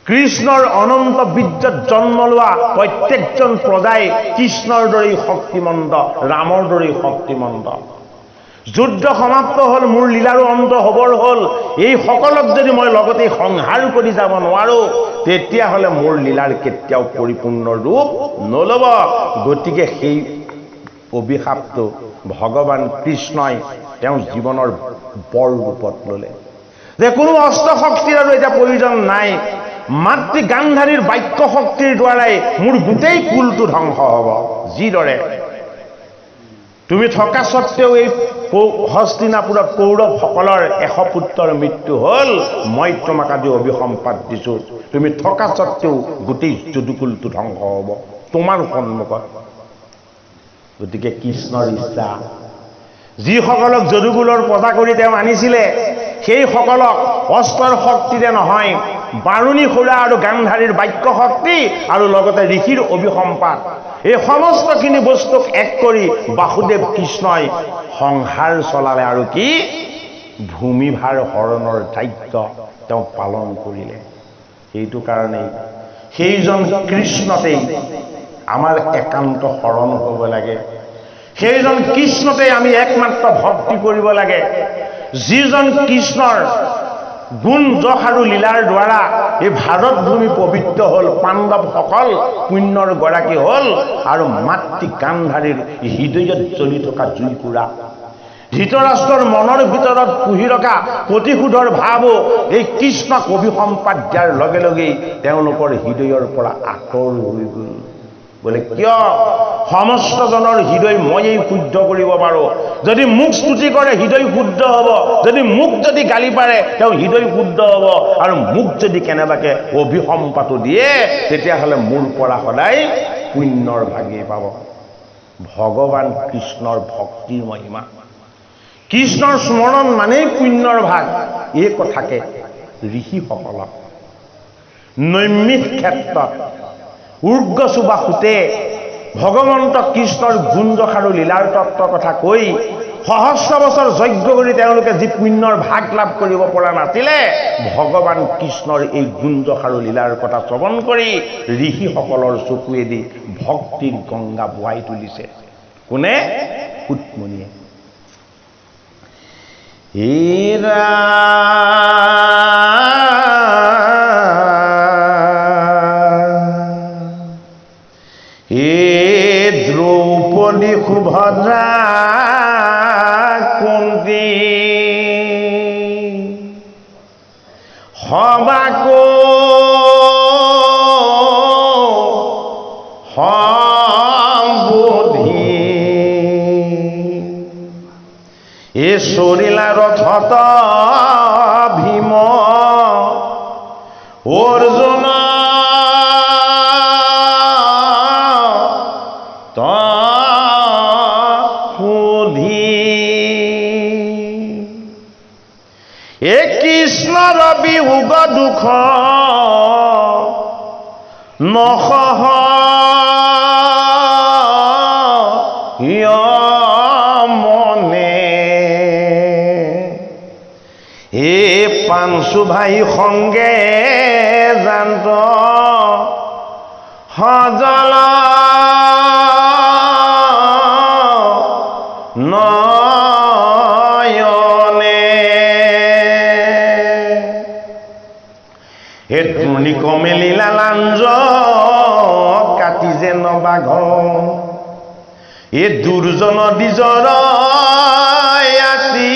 কৃষ্ণৰ অনন্ত বীৰ্যত জন্ম লোৱা প্ৰত্যেকজন প্ৰজাই কৃষ্ণৰ দৰেই শক্তিমন্ত, ৰামৰ দৰেই শক্তিমন্ত। যুদ্ধ সমাপ্ত হ'ল, মোৰ লীলাৰো অন্ত হ'বৰ হ'ল। এই সকলক যদি মই লগতে সংহাৰ কৰি যাব নোৱাৰো, তেতিয়াহ'লে মোৰ লীলাৰ কেতিয়াও পৰিপূৰ্ণ ৰূপ নল'ব। গতিকে সেই অভিশাপটো ভগৱান কৃষ্ণই তেওঁৰ জীৱনৰ বৰ ৰূপত ল'লে যে কোনো অস্ত্ৰ শক্তিৰ আৰু এতিয়া প্ৰয়োজন নাই, মাতৃ গান্ধাৰীৰ বাক্য শক্তিৰ দ্বাৰাই মোৰ গোটেই কুলটো ধ্বংস হ'ব। যিদৰে তুমি থকা স্বত্বেও এই হস্তিনাপুৰত কৌৰৱসকলৰ 100 পুত্ৰৰ মৃত্যু হ'ল, মই তোমাক আজি অভিসম্পাত দিছোঁ, তুমি থকা স্বত্বেও গোটেই যদুকুলটো ধ্বংস হ'ব তোমাৰ সন্মুখত। গতিকে কৃষ্ণৰ ইচ্ছা, যিসকলক যদুকুলৰ প্ৰজা কৰি তেওঁ আনিছিলে সেই সকলক অস্ত্ৰৰ শক্তিৰে নহয়, বাৰুণী খুৰা আৰু গান্ধাৰীৰ বাক্য শক্তি আৰু লগতে ঋষিৰ অভিসম্পাত, এই সমস্তখিনি বস্তুক এক কৰি বাসুদেৱ কৃষ্ণই সংহাৰ চলালে আৰু কি ভূমিভাৰ হৰণৰ দায়িত্ব তেওঁ পালন কৰিলে। সেইটো কাৰণেই সেইজন কৃষ্ণতেই আমাৰ একান্ত শৰণ হ'ব লাগে। সেইজন কৃষ্ণতে আমি একমাত্ৰ ভক্তি কৰিব লাগে, যিজন কৃষ্ণৰ গুণ যশ আৰু লীলাৰ দ্বাৰা এই ভাৰত ভূমি পবিত্ৰ হ'ল, পাণ্ডৱসকল পুণ্যৰ গৰাকী হ'ল, আৰু মাতৃ গান্ধাৰীৰ হৃদয়ত জ্বলি থকা জুইকুৰা, ধৃতৰাষ্ট্ৰৰ মনৰ ভিতৰত পুহি ৰখা প্ৰতিশোধৰ ভাৱো এই কৃষ্ণক অভিসম্পাদ দিয়াৰ লগে লগেই তেওঁলোকৰ হৃদয়ৰ পৰা আঁতৰ হৈ গ'ল। বোলে কিয়? সমস্তজনৰ হৃদয় ময়েই শুদ্ধ কৰিব পাৰোঁ। যদি মোক স্তুতি কৰে হৃদয় শুদ্ধ হ'ব, যদি মোক যদি গালি পাৰে তেওঁ হৃদয় শুদ্ধ হ'ব, আৰু মোক যদি কেনেবাকে অভিসম্পাতো দিয়ে তেতিয়াহ'লে মোৰ পৰা সদায় পুণ্যৰ ভাগেই পাব। ভগৱান কৃষ্ণৰ ভক্তিৰ মহিমা, কৃষ্ণৰ স্মৰণ মানেই পুণ্যৰ ভাগ। এই কথাকে ঋষিসকলক নৈমিষ ক্ষেত্ৰত উৰ্গচুবাসুতে ভগৱন্ত কৃষ্ণৰ গুণযশ আৰু লীলাৰ তত্ত্বৰ কথা কৈ সহস্ৰ বছৰ যজ্ঞ কৰি তেওঁলোকে যি পুণ্যৰ ভাগ লাভ কৰিব পৰা নাছিলে, ভগৱান কৃষ্ণৰ এই গুণযশ আৰু লীলাৰ কথা শ্ৰৱণ কৰি ঋষিসকলৰ চকুৱেদি ভক্তিৰ গংগা বোৱাই তুলিছে। কোনে? সুতমুনিয়ে। দ্ৰৌপদী সুভদ্ৰা কুন্তী সবাকো সম্বোধি এ চৰিলা ৰথত ভীম অৰ্জুন এ কৃষ্ণৰ বিয়োগ দুখ নসহ মনে, এ পাঞ্চু ভাই সংগে জান্ত সজল হেতুনি কমেলিলা লাঞ্জ কাটি যে নবাঘ, এ দুৰ্জন দিজৰ আছি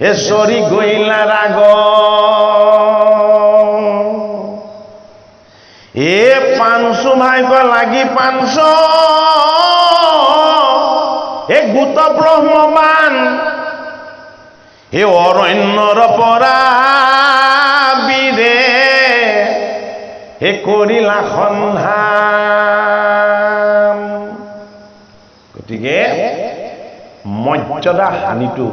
এ চৰি গৈলা ৰাগ, এ পাঞ্চু ভাইক লাগি পাঞ্চ এ গোট ব্ৰহ্মবান, এ অৰণ্যৰ পৰা হে কৰিলা সন্ধান। গতিকে মৰ্যাদা হানিটো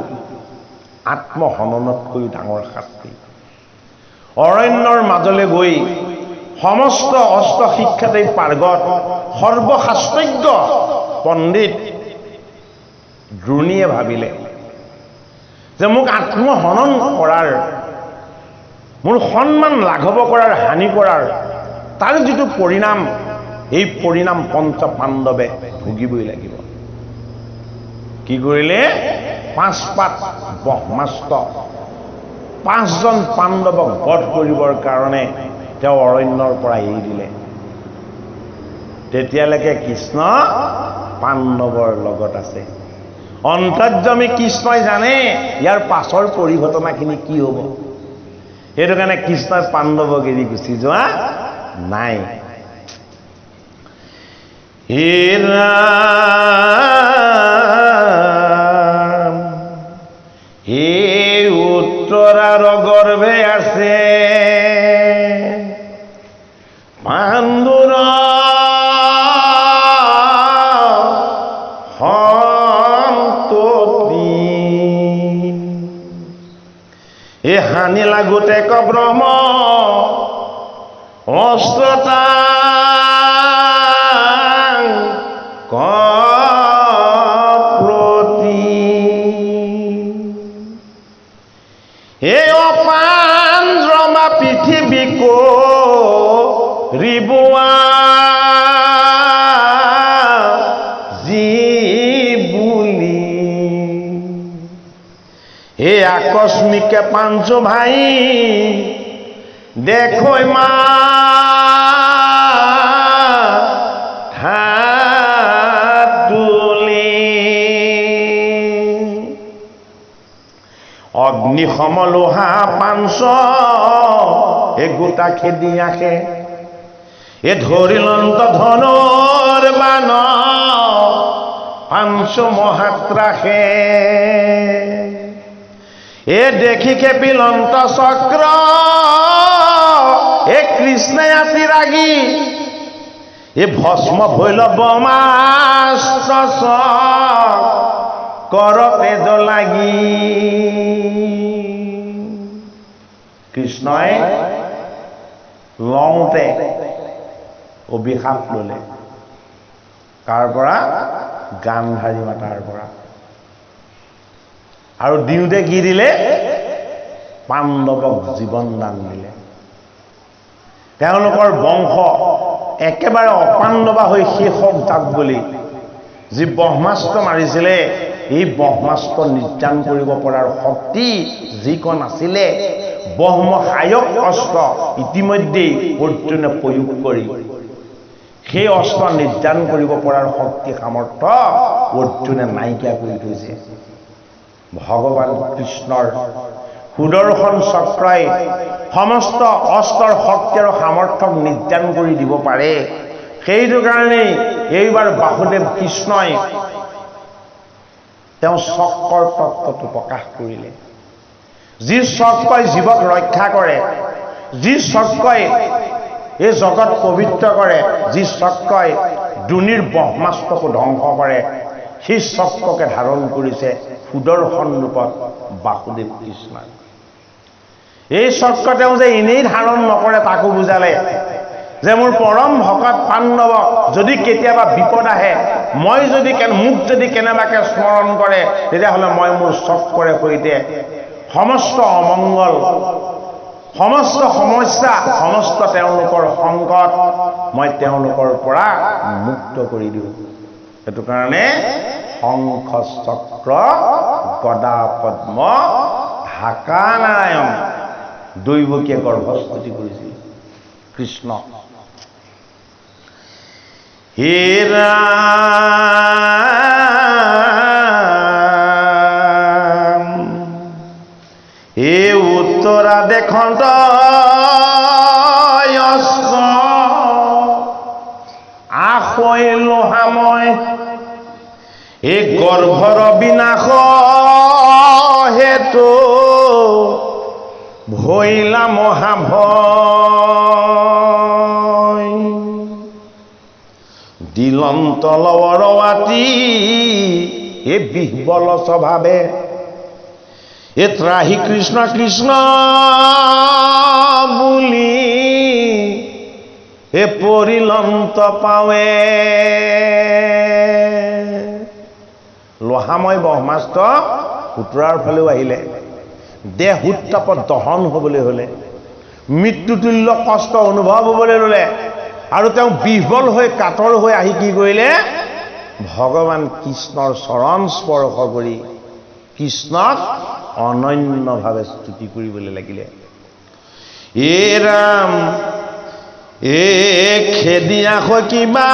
আত্মহননতকৈ ডাঙৰ শাস্তি। অৰণ্যৰ মাজলৈ গৈ সমস্ত অস্ত্ৰ শিক্ষাতেই পাৰ্গত সৰ্বশাস্ত্ৰজ্ঞ পণ্ডিত দ্ৰোণীয়ে ভাবিলে যে মোক আত্মহনন কৰাৰ, মোৰ সন্মান লাঘৱ কৰাৰ, হানি কৰাৰ তাৰ যিটো পৰিণাম, এই পৰিণাম পঞ্চ পাণ্ডৱে ভুগিবই লাগিব। কি কৰিলে? 5 পাত ব্ৰহ্মাস্ত্ৰ 5জন পাণ্ডৱক বধ কৰিবৰ কাৰণে তেওঁ অৰণ্যৰ পৰা এৰি দিলে। তেতিয়ালৈকে কৃষ্ণ পাণ্ডৱৰ লগত আছে। অন্তৰ্যামী কৃষ্ণই জানে ইয়াৰ পাছৰ পৰিঘটনাখিনি কি হ'ব। সেইটো কাৰণে কৃষ্ণই পাণ্ডৱক এৰি গুচি যোৱা নাই। হে ৰাম, হে উত্তৰাৰ গৰ্ভে আছে পাণ্ডুৰ সন্ততি, এ হানি লাগোতে ক ব্ৰহ্ম অস্ত্ৰতা প্ৰতি, এ অপান্দ্ৰমা পৃথিৱীক ৰিবুৱা হে আকস্মিকে পাঞ্চ ভাই দেখো মা হাত তুলি অগ্নি সমলোহা পাঞ্চ এ গোটা খেদি আখে এ ধরিলন্ত ধনুর বান পাঞ্চ মহাত্রাসে এ দেখি খেপিলন্ত চক্র এ কৃষ্ণে আতি রাগি এ ভস্ম ভৈল বমাস্ত্র করতে লাগি কৃষ্ণই লওঁতে অভিশাপ ললে কাৰ পৰা গান্ধাৰী মাতাৰ পৰা আৰু দিওঁতে কি দিলে পাণ্ডৱক জীৱন দান দিলে তেওঁলোকৰ বংশ একেবাৰে অপাণ্ডৱা হৈ শেষ হওক যাক বুলি যি ব্ৰহ্মাস্ত্ৰ মাৰিছিলে এই ব্ৰহ্মাস্ত্ৰ নিৰ্যান কৰিব পৰাৰ শক্তি যিকণ আছিলে ব্ৰহ্মহায়ক অস্ত্ৰ ইতিমধ্যেই অৰ্জুনে প্ৰয়োগ কৰি সেই অস্ত্ৰ নিৰ্যান কৰিব পৰাৰ শক্তি সামৰ্থ্য অৰ্জুনে নাইকিয়া কৰি থৈছে ভগৱান কৃষ্ণৰ সুদৰ্শন চক্ৰই সমস্ত অস্ত্ৰৰ শক্তি আৰু সামৰ্থ্যক নিৰ্যান কৰি দিব পাৰে সেইটো কাৰণেই এইবাৰ বাসুদেৱ কৃষ্ণই তেওঁ চক্ৰৰ তত্ত্বটো প্ৰকাশ কৰিলে যি চক্ৰই জীৱক ৰক্ষা কৰে যি চক্ৰই এই জগত পবিত্ৰ কৰে যি চক্ৰই দুনিৰ ব্ৰহ্মাস্ত্ৰকো ধ্বংস কৰে সেই চক্ৰকে ধাৰণ কৰিছে সুদৰ্শন ৰূপত বাসুদেৱ কৃষ্ণই এই চক্ৰ তেওঁ যে এনেই ধাৰণ নকৰে তাকো বুজালে যে মোৰ পৰম ভকত পাণ্ডৱক যদি কেতিয়াবা বিপদ আহে মই যদি মোক যদি কেনেবাকে স্মৰণ কৰে তেতিয়াহ'লে মই মোৰ চক্ৰৰে সৈতে সমস্ত অমংগল সমস্ত সমস্যা সমস্ত তেওঁলোকৰ সংকট মই তেওঁলোকৰ পৰা মুক্ত কৰি দিওঁ সেইটো কাৰণে শংখ চক্ৰ গদা পদ্ম ঢাকা নাৰায়ণ দৈৱকীয়ে গৰ্ভস্তুতি কৰিছিল কৃষ্ণ হে ৰাম হে উত্তৰা দেখন্ত আশৈ লোহাময় এই গৰ্ভৰ বিনাশ হেতু ভৈলা মহাভয় দিলন্ত লৱৰৱাতি এ বিহ্বল স্বভাৱে এ ত্ৰাহি কৃষ্ণ কৃষ্ণ বুলি এ পৰিলন্ত পাৱে লোহাময় ব্ৰহ্মাস্ত্ৰ উত্তৰাৰ ফালেও আহিলে দেহ উত্তাপত দহন হ'বলৈ হ'লে মৃত্যুতুল্য কষ্ট অনুভৱ হ'বলৈ ল'লে আৰু তেওঁ বিহ্বল হৈ কাতৰ হৈ আহি কি কৰিলে ভগৱান কৃষ্ণৰ চৰণ স্পৰ্শ কৰি কৃষ্ণক অনন্যভাৱে স্তুতি কৰিবলৈ লাগিলে এ ৰাম এ খেদিয়া কিবা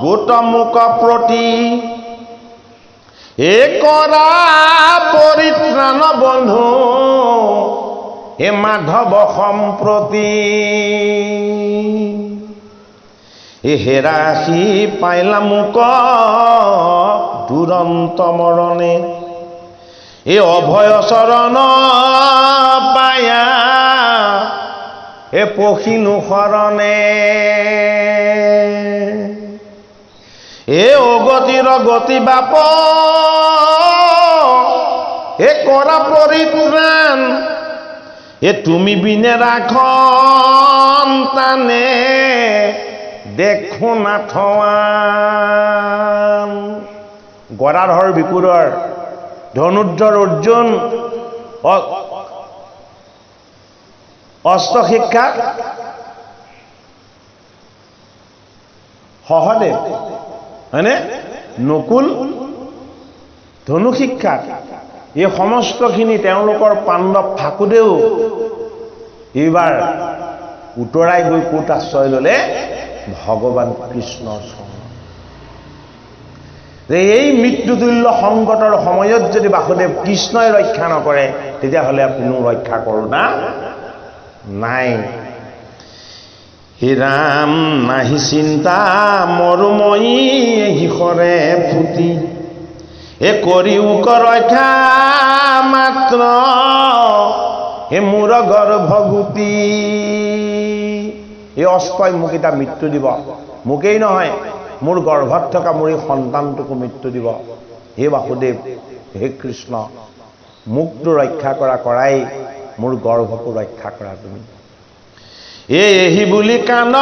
গোটমুখ প্ৰতি এ কৰা পৰিত্ৰাণ বন্ধু এ মাধৱ সম্প্ৰতি এ হেৰাশি পাইলা মোক দুৰন্ত মৰণে এ অভয় চৰণ পায়া এ পখিলো শৰণে এ অগতিৰ গতি বাপ এ কৰা পৰিত্ৰাণ এ তুমি বিনে ৰাখন টানে দেখো নাথৱান গদাধৰ বিপুৰৰ ধনুৰ্ধৰ অৰ্জুন অস্ত্ৰ শিক্ষা সহদেৱ হয়নে নকুল ধনু শিক্ষাত এই সমস্তখিনি তেওঁলোকৰ পাণ্ডৱ থাকোঁতেও এইবাৰ উতৰাই গৈ ক'ত আশ্ৰয় ল'লে? ভগৱান কৃষ্ণৰ চৰণ। যে এই মৃত্যুতুল্য সংকটৰ সময়ত যদি বাসুদেৱ কৃষ্ণই ৰক্ষা নকৰে তেতিয়াহ'লে কোনো ৰক্ষা কৰোণা নাই। হে ৰাম নাহি চিন্তা মৰুময়ী শিখৰে ফুটি এ কৰিও ৰক্ষা মাত্ৰ হে মোৰ গৰ্ভগুটি। এই অষ্টই মোক এটা মৃত্যু দিব, মোকেই নহয় মোৰ গৰ্ভত থকা মোৰ এই সন্তানটোকো মৃত্যু দিব। হে বাসুদেৱ, হে কৃষ্ণ, মোকতো ৰক্ষা কৰাই, মোৰ গৰ্ভকো ৰক্ষা কৰা তুমি। এহি বুলি কানন্ত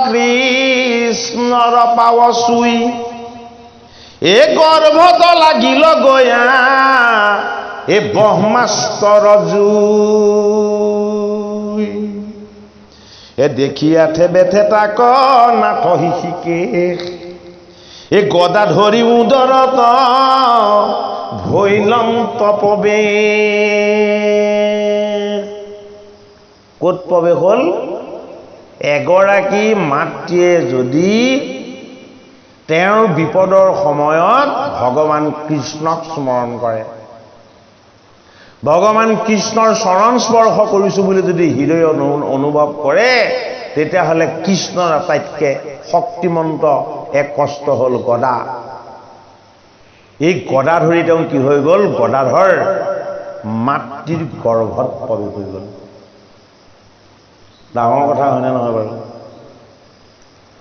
কৃষ্ণৰ পাৱ চুই এ গৰ্ভত লাগিল গয়া এ ব্ৰহ্মাস্তৰ জুই। এ দেখিয়াথে বেথে তাক নাথ শিকেশ এ গদা ধৰি উদৰত ভৈলং তপবে। ক'ত প্ৰৱেশ হ'ল? এগৰাকী মাতৃয়ে যদি তেওঁৰ বিপদৰ সময়ত ভগৱান কৃষ্ণক স্মৰণ কৰে, ভগৱান কৃষ্ণৰ চৰণ স্পৰ্শ কৰিছোঁ বুলি যদি হৃদয় অনুভৱ কৰে, তেতিয়াহ'লে কৃষ্ণৰ আটাইতকৈ শক্তিমন্ত এক কষ্ট হ'ল গদা। এই গদা ধৰি তেওঁ কি হৈ গ'ল? গদাধৰ মাতৃৰ গৰ্ভত প্ৰৱেশ হৈ গ'ল। ডাঙৰ কথা হয়নে নহয় বাৰু?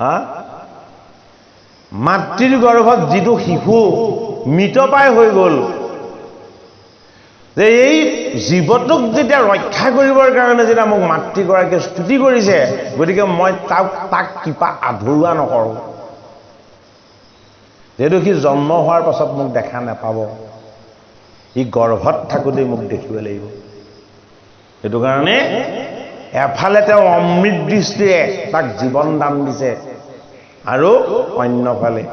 হা? মাতৃৰ গৰ্ভত যিটো শিশু মৃতপ্ৰায় হৈ গ'ল, যে এই জীৱটোক যেতিয়া ৰক্ষা কৰিবৰ কাৰণে যেতিয়া মোক মাতৃগৰাকীয়ে স্তুতি কৰিছে, গতিকে মই তাক কৃপা আধৰুৱা নকৰোঁ। যিহেতু সি জন্ম হোৱাৰ পাছত মোক দেখা নাপাব, ই গৰ্ভত থাকোঁতেই মোক দেখিব লাগিব। সেইটো কাৰণে এফালে তেওঁ অমৃত দৃষ্টিৰে তাক জীৱন দান দিছে, আৰু অন্যফালে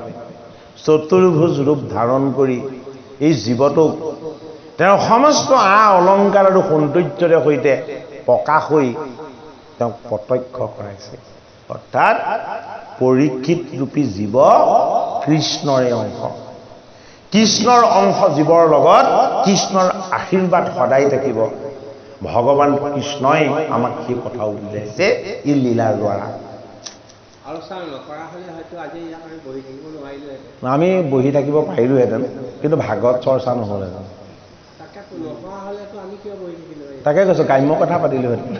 চতুৰ্ভুজ ৰূপ ধাৰণ কৰি এই জীৱটোক তেওঁ সমস্ত অলংকাৰ আৰু সৌন্দৰ্যৰে সৈতে প্ৰকাশ হৈ তেওঁক প্ৰত্যক্ষ কৰাইছে। অৰ্থাৎ পৰীক্ষিত ৰূপী জীৱ কৃষ্ণৰে অংশ। কৃষ্ণৰ অংশ জীৱৰ লগত কৃষ্ণৰ আশীৰ্বাদ সদায় থাকিব। ভগৱান কৃষ্ণই আমাক সেই কথাও বুজাইছে এই লীলাৰ দ্বাৰা। আমি বহি থাকিব পাৰিলোহেঁতেন, কিন্তু ভাগৱত চৰ্চা নহ'লহেঁতেন। তাকে কৈছো, গ্ৰাম্য কথা পাতিলোহেঁতেন।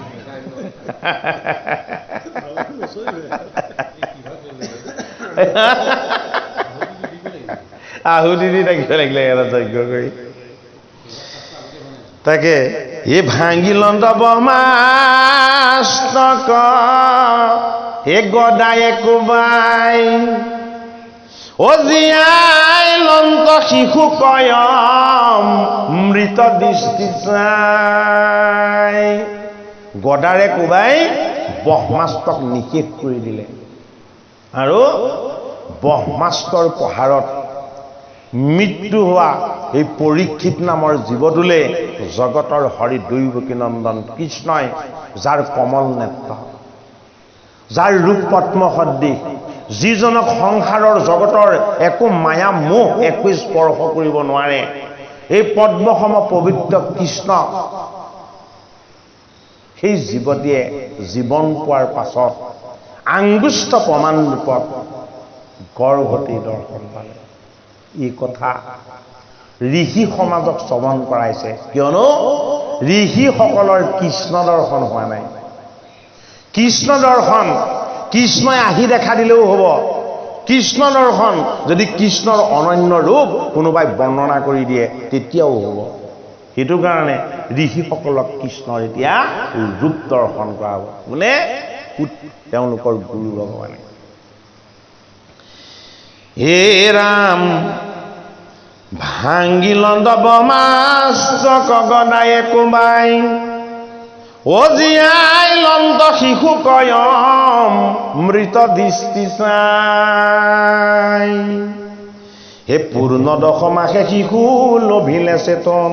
আহুতি দি থাকিব লাগিলে এটা যজ্ঞ কৰি। তাকে এই ভাঙিলন্ত ব্ৰহ্মাষ্টক হে গদায়ে কোবাই অজিয়াই লন্ত শিশু কয়ম মৃত দৃষ্টি চাই। গদাৰে কোবাই ব্ৰহ্মাষ্টক নিশেষ কৰি দিলে, আৰু ব্ৰহ্মাষ্টৰ প্ৰহাৰত মৃত্যু হোৱা এই পৰীক্ষিত নামৰ জীৱটোলৈ জগতৰ হৰি দৈৱকী নন্দন কৃষ্ণই, যাৰ কমল নেত্ৰ, যাৰ ৰূপ পদ্ম সদৃশ, যিজনক সংসাৰৰ জগতৰ একো মায়া মোহ একো স্পৰ্শ কৰিব নোৱাৰে, এই পদ্মসম পবিত্ৰ কৃষ্ণ, সেই জীৱটিয়ে জীৱন পোৱাৰ পাছত আংগুষ্ট প্ৰমাণ ৰূপত গৰ্ভতে দৰ্শন পালে। এই কথা ঋষি সমাজক শ্ৰৱণ কৰাইছে, কিয়নো ঋষিসকলৰ কৃষ্ণ দৰ্শন হোৱা নাই। কৃষ্ণ দৰ্শন কৃষ্ণই আহি দেখা দিলেও হ'ব, কৃষ্ণ দৰ্শন যদি কৃষ্ণৰ অনন্য ৰূপ কোনোবাই বৰ্ণনা কৰি দিয়ে তেতিয়াও হ'ব। সেইটো কাৰণে ঋষিসকলক কৃষ্ণৰ এতিয়া ৰূপ দৰ্শন কৰাব, মানে তেওঁলোকৰ গুৰু ভগৱানে। হে ৰাম ভাঙিলন্ত ব্ৰহ্মাষ্টক গদায়ে কোবাই অজিয়াই লন্ত শিশু কয়ম মৃত দৃষ্টি চাই। হে পূৰ্ণ দশমাসে শিশু লভিলে চেতন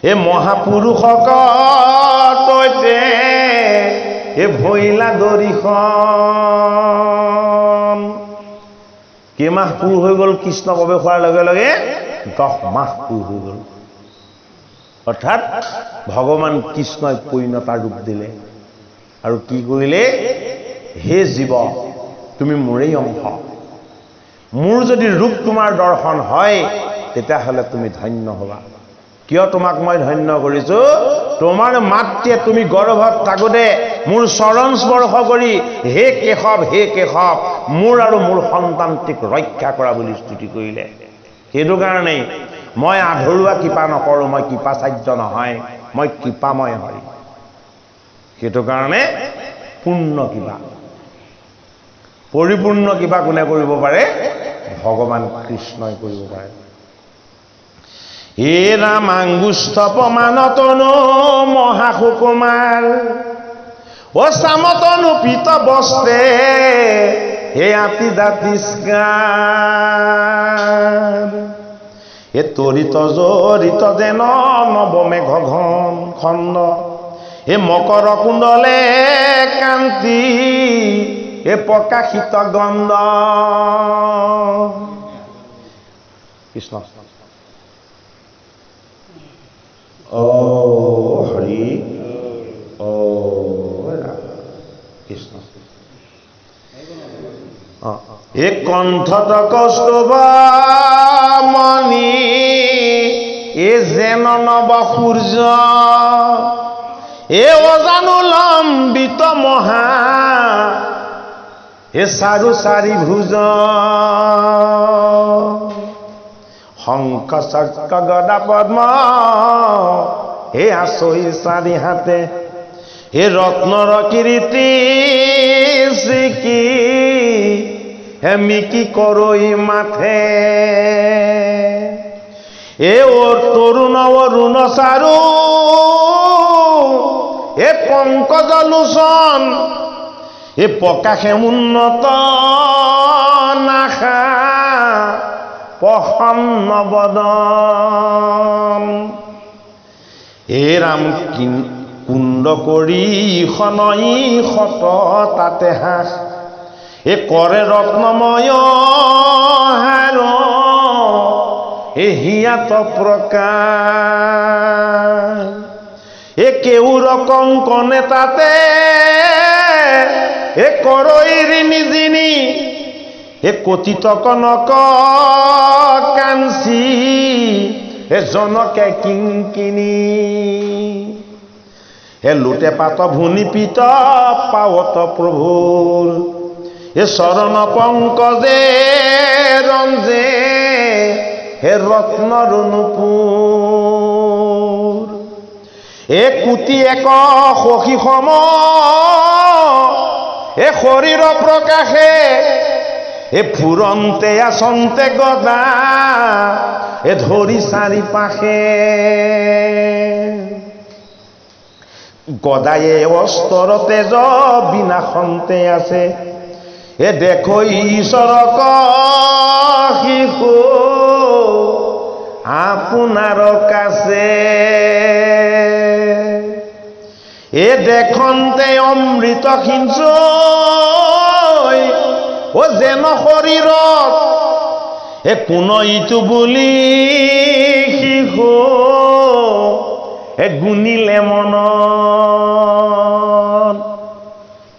এ মহাপুৰুষক তৈতে এ ভৈলা দৰিখন কেইমাহ পুৰ হৈ গ'ল কৃষ্ণ প্ৰৱেশ হোৱাৰ লগে লগে 10 মাহ পুৰ হৈ গ'ল অৰ্থাৎ ভগৱান কৃষ্ণই পূৰ্ণতা ৰূপ দিলে আৰু কি কৰিলে হে জীৱ তুমি মোৰেই অংশ মোৰ যদি ৰূপ তোমাৰ দৰ্শন হয় তেতিয়াহ'লে তুমি ধন্য হ'বা কিয় তোমাক মই ধন্য কৰিছো তোমাৰ মাতৃয়ে তুমি গৰ্ভত থাকোতে মোৰ চৰণ স্পৰ্শ কৰি হে কেশৱ মোৰ আৰু মোৰ সন্তানটিক ৰক্ষা কৰা বুলি স্তুতি কৰিলে সেইটো কাৰণে মই আধৰুৱা কৃপা নকৰো মই কৃপাচাৰ্য নহয় মই কৃপাময় হয় সেইটো কাৰণে পূৰ্ণ কৃপা পৰিপূৰ্ণ কৃপা কোনে কৰিব পাৰে ভগৱান কৃষ্ণই কৰিব পাৰে হে ৰামাঙ্গুষ্ঠ প্ৰমাণতনো মহাসুকুমাৰ ও চামতনো পিত বস্তে হে আতি দাতিস্কাৰ এ তৰিত জৰিত যেন নৱমেঘ ঘন খণ্ড এ মকৰ কুণ্ডলে কান্তি এ প্ৰকাশিত গন্ধ কৃষ্ণ ও হৰি ও কৃষ্ণ এ কণ্ঠত কৌস্তভ মণি এ যেন নব সূৰ্য এ অজানু লম্বিত মহা এ চাৰু চাৰি ভুজ শংখ চক্ৰ গদা পদ্ম হে আচই চাৰি হাতে হে ৰত্নৰ কিৰীতি শ্ৰীকি হে মিকি কৰৈ মাথে এ তৰুণ অৰুণ চাৰু এ পংকজ লোচন এ প্ৰকাশে উন্নত নাখা প্ৰসন্ন বদন হে ৰাম কুণ্ড কৰি খনই শত তাতে হাস এ কৰে ৰত্নময় হাৰ এ হিয়াত প্ৰকাশ এ কেউৰ কংকনে তাতে এ কৰৈৰ নিজিনি এ কথিত কনক কাঞ্চি এ জনকে কিংকিনী এ লোটে পাত ভুনি পিত পাৱত প্ৰভুৰ এ চৰণ পংকজে ৰঞ্জে হে ৰত্নৰ নুপুৰ এ কোটি এক সখী সম এ শৰীৰ প্ৰকাশে এ ফুৰন্তে আচন্তে গদা এ ধৰি চাৰি পাশে গদায়ে অস্তৰ তেজ বিনাশন্তে আছে এ দেখো ঈশ্বৰক শিশু আপোনাৰ কাছে এ দেখন্তে অমৃত সিঞ্চয় ও যেন শৰীৰত এ কোন ইটো বুলি শিশু এ গুণিলে মনত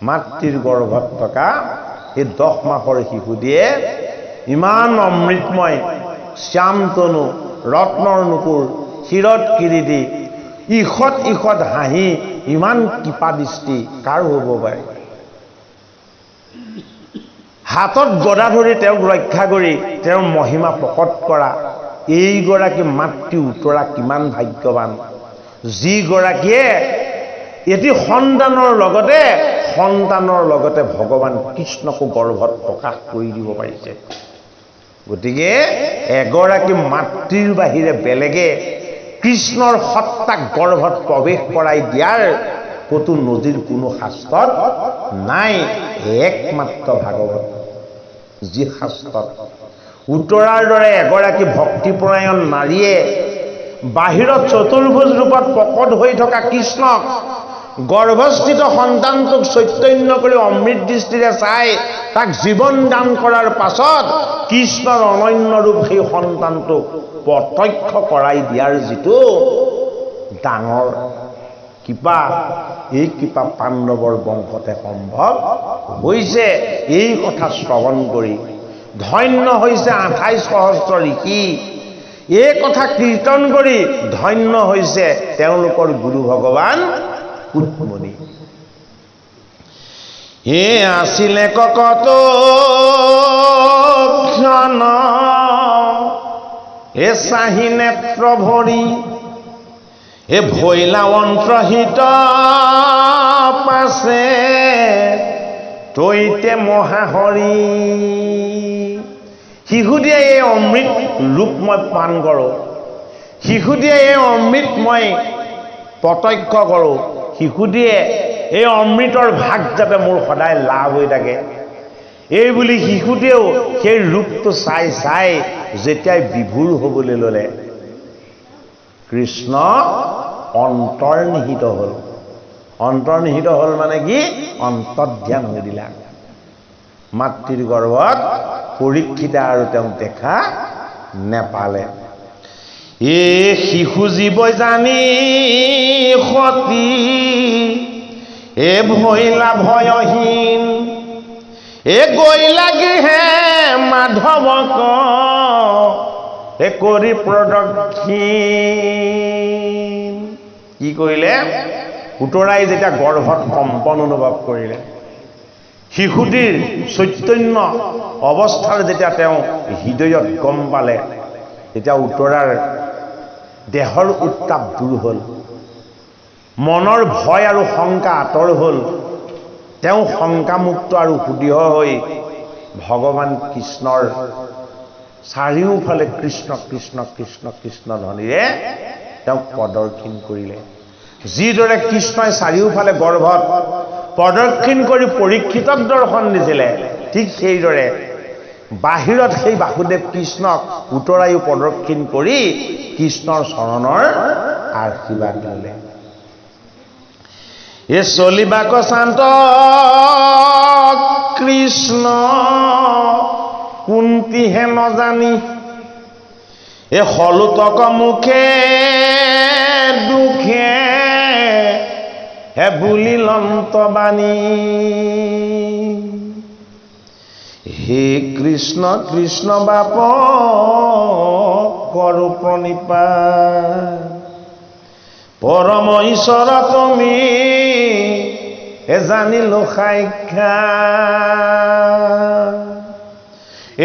মাতৃৰ গৰ্ভত থকা এই 10 মাহৰ শিশু দিয়ে ইমান অমৃতময় শ্যামতনু ৰত্নৰ নুপুৰ শিৰত কিৰীটি ইখত ইখত হাঁহি ইমান কৃপা দৃষ্টি কাৰ হ'ব পাৰে হাতত গদা ধৰি তেওঁক ৰক্ষা কৰি তেওঁৰ মহিমা প্ৰকট কৰা এইগৰাকী মাতৃ উত্তৰা কিমান ভাগ্যৱান যিগৰাকীয়ে এটি সন্তানৰ লগতে ভগৱান কৃষ্ণকো গৰ্ভত প্ৰকাশ কৰি দিব পাৰিছে গতিকে এগৰাকী মাতৃৰ বাহিৰে বেলেগে কৃষ্ণৰ সত্তাক গৰ্ভত প্ৰৱেশ কৰাই দিয়াৰ কতো নজিৰ কোনো শাস্ত্ৰত নাই একমাত্ৰ ভাগৱত যি শাস্ত্ৰত উত্তৰাৰ দৰে এগৰাকী ভক্তিপৰায়ণ নাৰীয়ে বাহিৰত চতুৰ্ভুজ ৰূপত প্ৰকট হৈ থকা কৃষ্ণক গৰ্ভস্থিত সন্তানটোক চৈতন্য কৰি অমৃত দৃষ্টিৰে চাই তাক জীৱন দান কৰাৰ পাছত কৃষ্ণৰ অনন্য ৰূপ সেই সন্তানটোক প্ৰত্যক্ষ কৰাই দিয়াৰ যিটো ডাঙৰ কৃপা, এই কৃপা পাণ্ডৱৰ বংশতে সম্ভৱ হৈছে। এই কথা শ্ৰৱণ কৰি ধন্য হৈছে 28 সহস্ৰ ঋষি। এই কথা কীৰ্তন কৰি ধন্য হৈছে তেওঁলোকৰ গুৰু ভগৱান কুটমুনি। এ আছিলে ককত ক্ষণ এ চাহি নেত্ৰ ভৰি এ ভৈলা অন্তহিত পাছে তৈতে মহাহৰি। শিশুটিয়ে এই অমৃত ৰূপ মই পান কৰোঁ, শিশুটিয়ে এই অমৃত মই প্ৰত্যক্ষ কৰোঁ, শিশুটিয়ে এই অমৃতৰ ভাগ যাতে মোৰ সদায় লাভ হৈ থাকে, এই বুলি শিশুটিয়েও সেই ৰূপটো চাই চাই যেতিয়াই বিভোৰ হ'বলৈ ল'লে কৃষ্ণ অন্তৰ্নিহিত হ'ল। অন্তৰ্নিহিত হ'ল মানে কি? অন্তৰ্ধ্যান হৈ দিলা। মাতৃৰ গৰ্ভত পৰীক্ষিতা আৰু তেওঁক দেখা নেপালে। এ শিশু জীৱই জানি সতী এ ভৈলা ভয়হীন এ গৈলা গৃহে মাধৱক এ কৰি প্ৰদক্ষিণ। কি কৰিলে? উত্তৰাই যেতিয়া গৰ্ভত কম্পন অনুভৱ কৰিলে, শিশুটিৰ চৈতন্য অৱস্থাৰ যেতিয়া তেওঁ হৃদয়ত গম পালে, তেতিয়া উত্তৰাৰ দেহৰ উত্তাপ দূৰ হ'ল, মনৰ ভয় আৰু শংকা আঁতৰ হ'ল। তেওঁ শংকামুক্ত আৰু সুদৃঢ় হৈ ভগৱান কৃষ্ণৰ চাৰিওফালে কৃষ্ণ কৃষ্ণ কৃষ্ণ কৃষ্ণ ধ্বনিৰে তেওঁক প্ৰদক্ষিণ কৰিলে। যিদৰে কৃষ্ণই চাৰিওফালে গৰ্ভত প্ৰদক্ষিণ কৰি পৰীক্ষিতক দৰ্শন দিছিলে, ঠিক সেইদৰে বাহিৰত সেই বাসুদেৱ কৃষ্ণক উত্তৰায়ো প্ৰদক্ষিণ কৰি কৃষ্ণৰ চৰণৰ আশীৰ্বাদ ল'লে। এ চলিবাক শান্ত কৃষ্ণ কুন্তিহে নজানি এ হলুতক মুখে দুখে হে বুলি লন্ত বাণী। হে কৃষ্ণ কৃষ্ণ বাপ কৰো প্ৰণিপাত, পৰম ঈশ্বৰ তুমি এ জানিলো সাক্ষাৎ।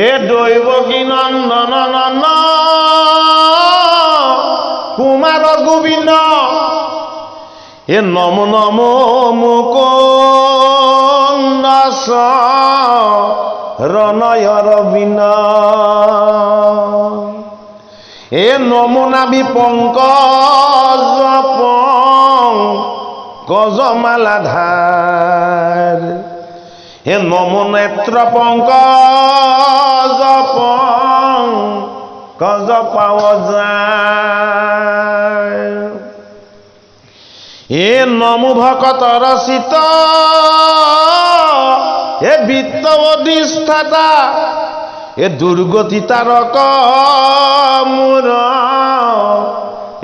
এ দৈৱকী নন্দন নন্দ কুমাৰ গোবিন্দ এ নমো নমো মুকুন্দ ৰণয় ৰবীন্দ। এ নমুনা বিপংকজ গজমালাধাৰ হে নমো নেত্ৰ পংকজ গজ পাৱজাৰ। এ নমো ভকত ৰচিত এ বিত্ত অধিষ্ঠাতা এ দুৰ্গতি তাৰক মোৰ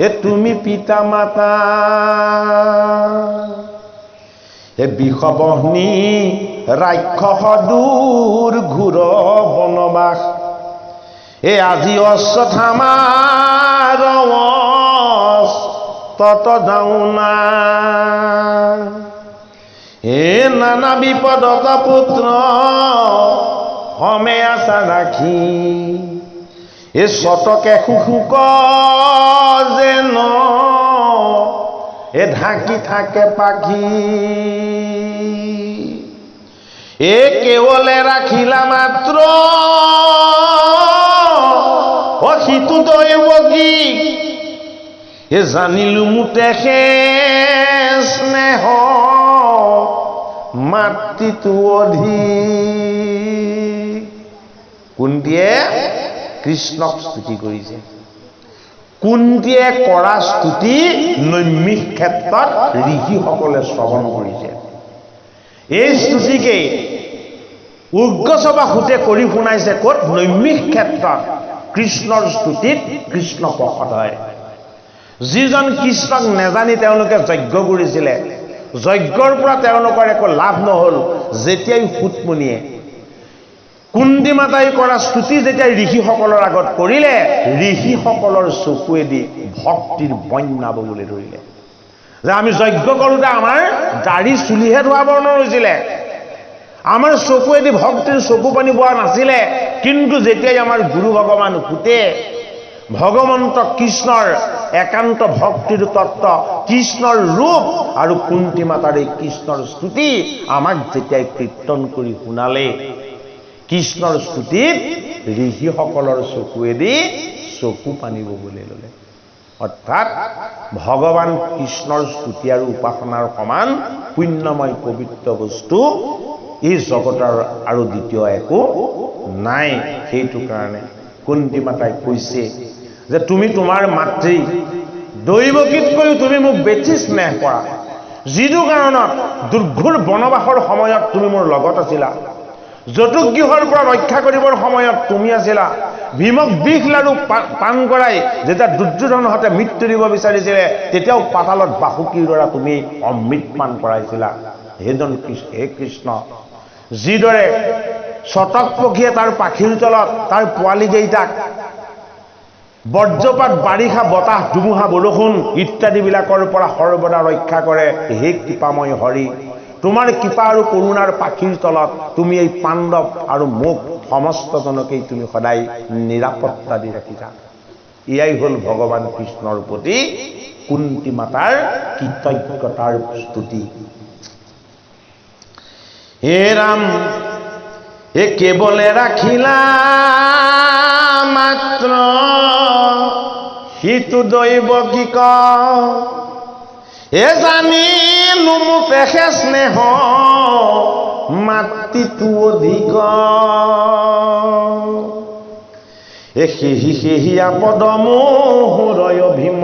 এ তুমি পিতা মাতা। এ বিষবহ্নি ৰাক্ষস দূৰ ঘোৰ বনবাস এ আজি অশ্বথামাৰ তত যাওঁ না। এ নানা বিপদত পুত্ৰ হমে আশা ৰাখি এ শতকে শুশুক যেন এ ঢাকি থাকে পাখি। এ কেৱলে ৰাখিলা মাত্ৰ অসিতু দৈৱকী এ জানিলো মোতে স্নেহ মাতৃটো অধিক। কুন্তীয়ে কৃষ্ণক স্তুতি কৰিছে। কুন্তীয়ে কৰা স্তুতি নৈমিষ ক্ষেত্ৰত ঋষিসকলে শ্ৰৱণ কৰিছে। এই স্তুতিকেই উগ্ৰসবাসুতে কৰি শুনাইছে ক'ত? নৈমিষ ক্ষেত্ৰত কৃষ্ণৰ স্তুতিত কৃষ্ণ প্ৰকট হয়। যিজন কৃষ্ণক নেজানি তেওঁলোকে যজ্ঞ কৰিছিলে, যজ্ঞৰ পৰা তেওঁলোকৰ একো লাভ নহ'ল। যেতিয়াই সুতমুনিয়ে কুন্তি মাতাই কৰা স্তুতি যেতিয়া ঋষিসকলৰ আগত কৰিলে, ঋষিসকলৰ চকুৱেদি ভক্তিৰ বন্যা ববলৈ ধৰিলে। যে আমি যজ্ঞ কৰোঁতে আমাৰ দাড়ি চুলিহে ধোৱা বৰ্ণৰ হৈছিলে, আমাৰ চকুৱেদি ভক্তিৰ চকু পানী বোৱা নাছিলে। কিন্তু যেতিয়াই আমাৰ গুৰু ভগৱান সুতে ভগৱন্ত কৃষ্ণৰ একান্ত ভক্তিৰ তত্ত্ব, কৃষ্ণৰ ৰূপ আৰু কুন্তি মাতাৰ এই কৃষ্ণৰ স্তুতি আমাক যেতিয়াই কীৰ্তন কৰি শুনালে, কৃষ্ণৰ স্তুতিত ঋষিসকলৰ চকুৱেদি চকু পানী ববলৈ ল'লে। অৰ্থাৎ ভগৱান কৃষ্ণৰ স্তুতি আৰু উপাসনাৰ সমান পুণ্যময় পবিত্ৰ বস্তু এই জগতৰ আৰু দ্বিতীয় একো নাই। সেইটো কাৰণে কুন্তি মাতাই কৈছে যে তুমি তোমাৰ মাতৃ দৈৱকীতকৈও তুমি মোক বেছি স্নেহ কৰা। যিটো কাৰণত দুৰ্ঘোৰ বনবাসৰ সময়ত তুমি মোৰ লগত আছিলা, জতুগৃহৰ পৰা ৰক্ষা কৰিবৰ সময়ত তুমি আছিলা, ভীমক বিষ লাড়ু পান কৰাই যেতিয়া দুৰ্যোধনহঁতে মৃত্যু দিব বিচাৰিছিলে তেতিয়াও পাতালত বাসুকীৰ দ্বাৰা তুমি অমৃত পান কৰাইছিলা। হে কৃষ্ণ, যিদৰে শতক পক্ষীয়ে তাৰ পাখিৰ তলত তাৰ পোৱালীকেইটাক বজ্ৰপাত, বাৰিষা, বতাহ, ধুমুহা, বৰষুণ ইত্যাদিবিলাকৰ পৰা সৰ্বদা ৰক্ষা কৰে, হে কৃপাময় হৰি, তোমাৰ কৃপা আৰু কৰোণাৰ পাখিৰ তলত তুমি এই পাণ্ডৱ আৰু মোক সমস্তজনকেই তুমি সদায় নিৰাপত্তা দি ৰাখিছা। এয়াই হ'ল ভগৱান কৃষ্ণৰ প্ৰতি কুন্তি মাতাৰ কৃতজ্ঞতাৰ স্তুতি। হে ৰাম, এ কেৱলে ৰাখিলা মাত্ৰ সিটো দৈৱকীক, এ জানিলো মোক এহে স্নেহ মাতৃটো অধিক, এ সেহি আপদ মোহৰয় ভীম,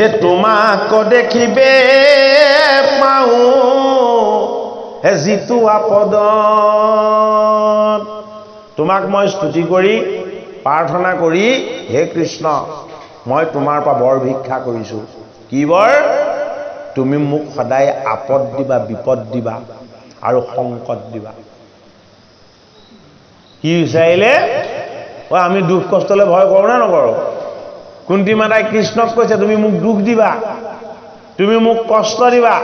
এ তোমাক দেখিবে পাওঁ হে যিটো আপদ। তোমাক মই স্তুতি কৰি প্ৰাৰ্থনা কৰি হে কৃষ্ণ মই তোমাৰ পৰা বৰ ভিক্ষা কৰিছোঁ। কি বৰ? তুমি মোক সদায় আপদ দিবা, বিপদ দিবা আৰু সংকট দিবা। কি বিচাৰিলে? আমি দুখ কষ্টলৈ ভয় কৰোঁ নে নকৰোঁ? কুন্তি মাতাই কৃষ্ণক কৈছে তুমি মোক দুখ দিবা, তুমি মোক কষ্ট দিবা,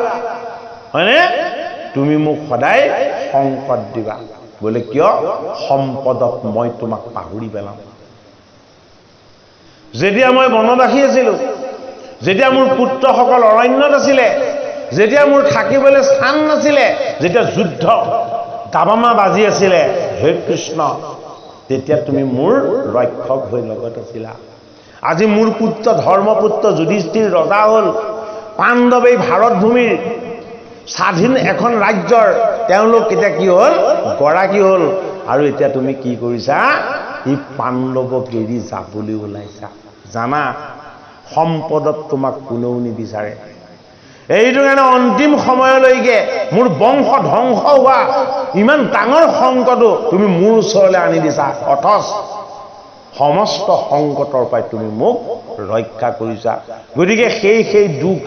হয়নে? তুমি মোক সদায় সংকট দিবা। বোলে কিয়? সম্পদত মই তোমাক পাহৰি পেলাম। যেতিয়া মই বনবাসী আছিলোঁ, যেতিয়া মোৰ পুত্ৰসকল অৰণ্যত আছিলে, যেতিয়া মোৰ থাকিবলৈ স্থান নাছিলে, যেতিয়া যুদ্ধ দাবামা বাজি আছিলে, হে কৃষ্ণ তেতিয়া তুমি মোৰ ৰক্ষক হৈ লগত আছিলা। আজি মোৰ পুত্ৰ ধৰ্মপুত্ৰ যুধিষ্ঠিৰ ৰজা হ'ল, পাণ্ডৱ এই ভাৰত ভূমিৰ স্বাধীন এখন ৰাজ্যৰ তেওঁলোক এতিয়া কি হ'ল? গৰাকী হ'ল। আৰু এতিয়া তুমি কি কৰিছা? এই পাণ্ডৱক এৰি যাবলৈ ওলাইছা। জানা সম্পদত তোমাক কোনেও নিবিচাৰে। এইটো কাৰণে অন্তিম সময়লৈকে মোৰ বংশ ধ্বংস হোৱা ইমান ডাঙৰ সংকটো তুমি মোৰ ওচৰলৈ আনি দিছা, অথচ সমস্ত সংকটৰ পৰাই তুমি মোক ৰক্ষা কৰিছা। গতিকে সেই দুখ,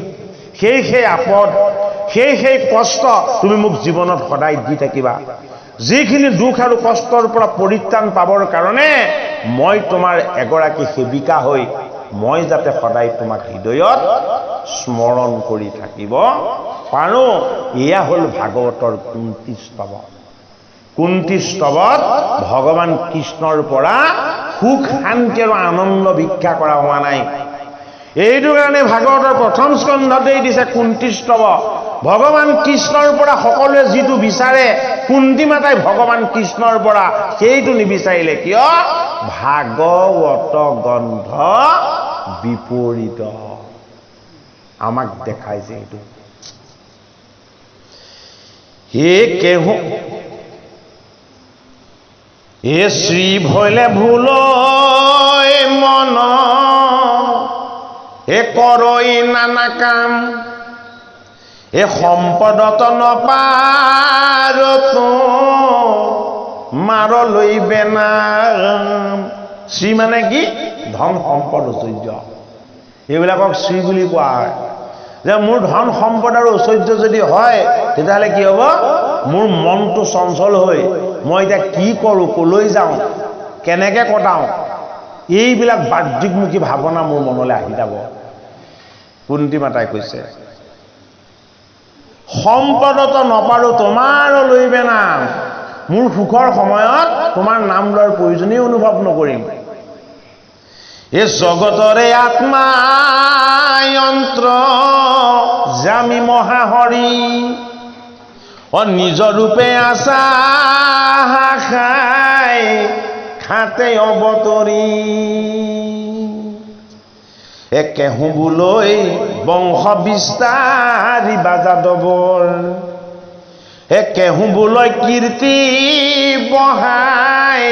সেই আপদ, সেই কষ্ট তুমি মোক জীৱনত সদায় দি থাকিবা। যিখিনি দুখ আৰু কষ্টৰ পৰা পৰিত্ৰাণ পাবৰ কাৰণে মই তোমাৰ এগৰাকী সেৱিকা হৈ মই যাতে সদায় তোমাক হৃদয়ত স্মৰণ কৰি থাকিব পাৰোঁ। এয়া হ'ল ভাগৱতৰ কুন্তি স্তৱ। কুন্তি স্তৱত ভগৱান কৃষ্ণৰ পৰা সুখ, শান্তি আৰু আনন্দ ভিক্ষা কৰা হোৱা নাই। এইটো কাৰণে ভাগৱতৰ প্ৰথম স্কন্ধতেই দিছে কুন্তি স্তৱ। ভগৱান কৃষ্ণৰ পৰা সকলোৱে যিটো বিচাৰে, কুন্তি মাতাই ভগৱান কৃষ্ণৰ পৰা সেইটো নিবিচাৰিলে। কিয়? ভাগৱত গন্ধ বিপৰীত আমাক দেখাইছে এইটো। হে কেহু এ শ্ৰী ভৈলে ভুলৈ মন এ কৰৈ নানা কাম এ সম্পদত নপাৰতো মাৰলৈ বেনাম। শ্ৰী মানে কি? ধন সম্পদ ঐশ্বৰ্য। এইবিলাকক শ্ৰী বুলি কোৱা হয়। যে মোৰ ধন সম্পদ আৰু ঐশ্বৰ্য যদি হয় তেতিয়াহ'লে কি হ'ব? মোৰ মনটো চঞ্চল হৈ মই এতিয়া কি কৰোঁ, কলৈ যাওঁ, কেনেকৈ কটাওঁ, এইবিলাক বাহ্যিকমুখী ভাৱনা মোৰ মনলৈ আহি যাব। কুন্তী মাতাই কৈছে সম্পদত নপাৰো তোমাৰ লৈবে নাম। মোৰ সুখৰ সময়ত তোমাৰ নাম লোৱাৰ প্ৰয়োজনেই অনুভৱ নকৰিম। এই জগতৰে আত্মা যন্ত্ৰ জামি মহাহৰি নিজ ৰূপে আছা খাই খাতে অৱতৰি কেহু বোলৈ বংশ বিস্তাৰী বাজাদবৰ কেহু বোলৈ কীৰ্তি বহাই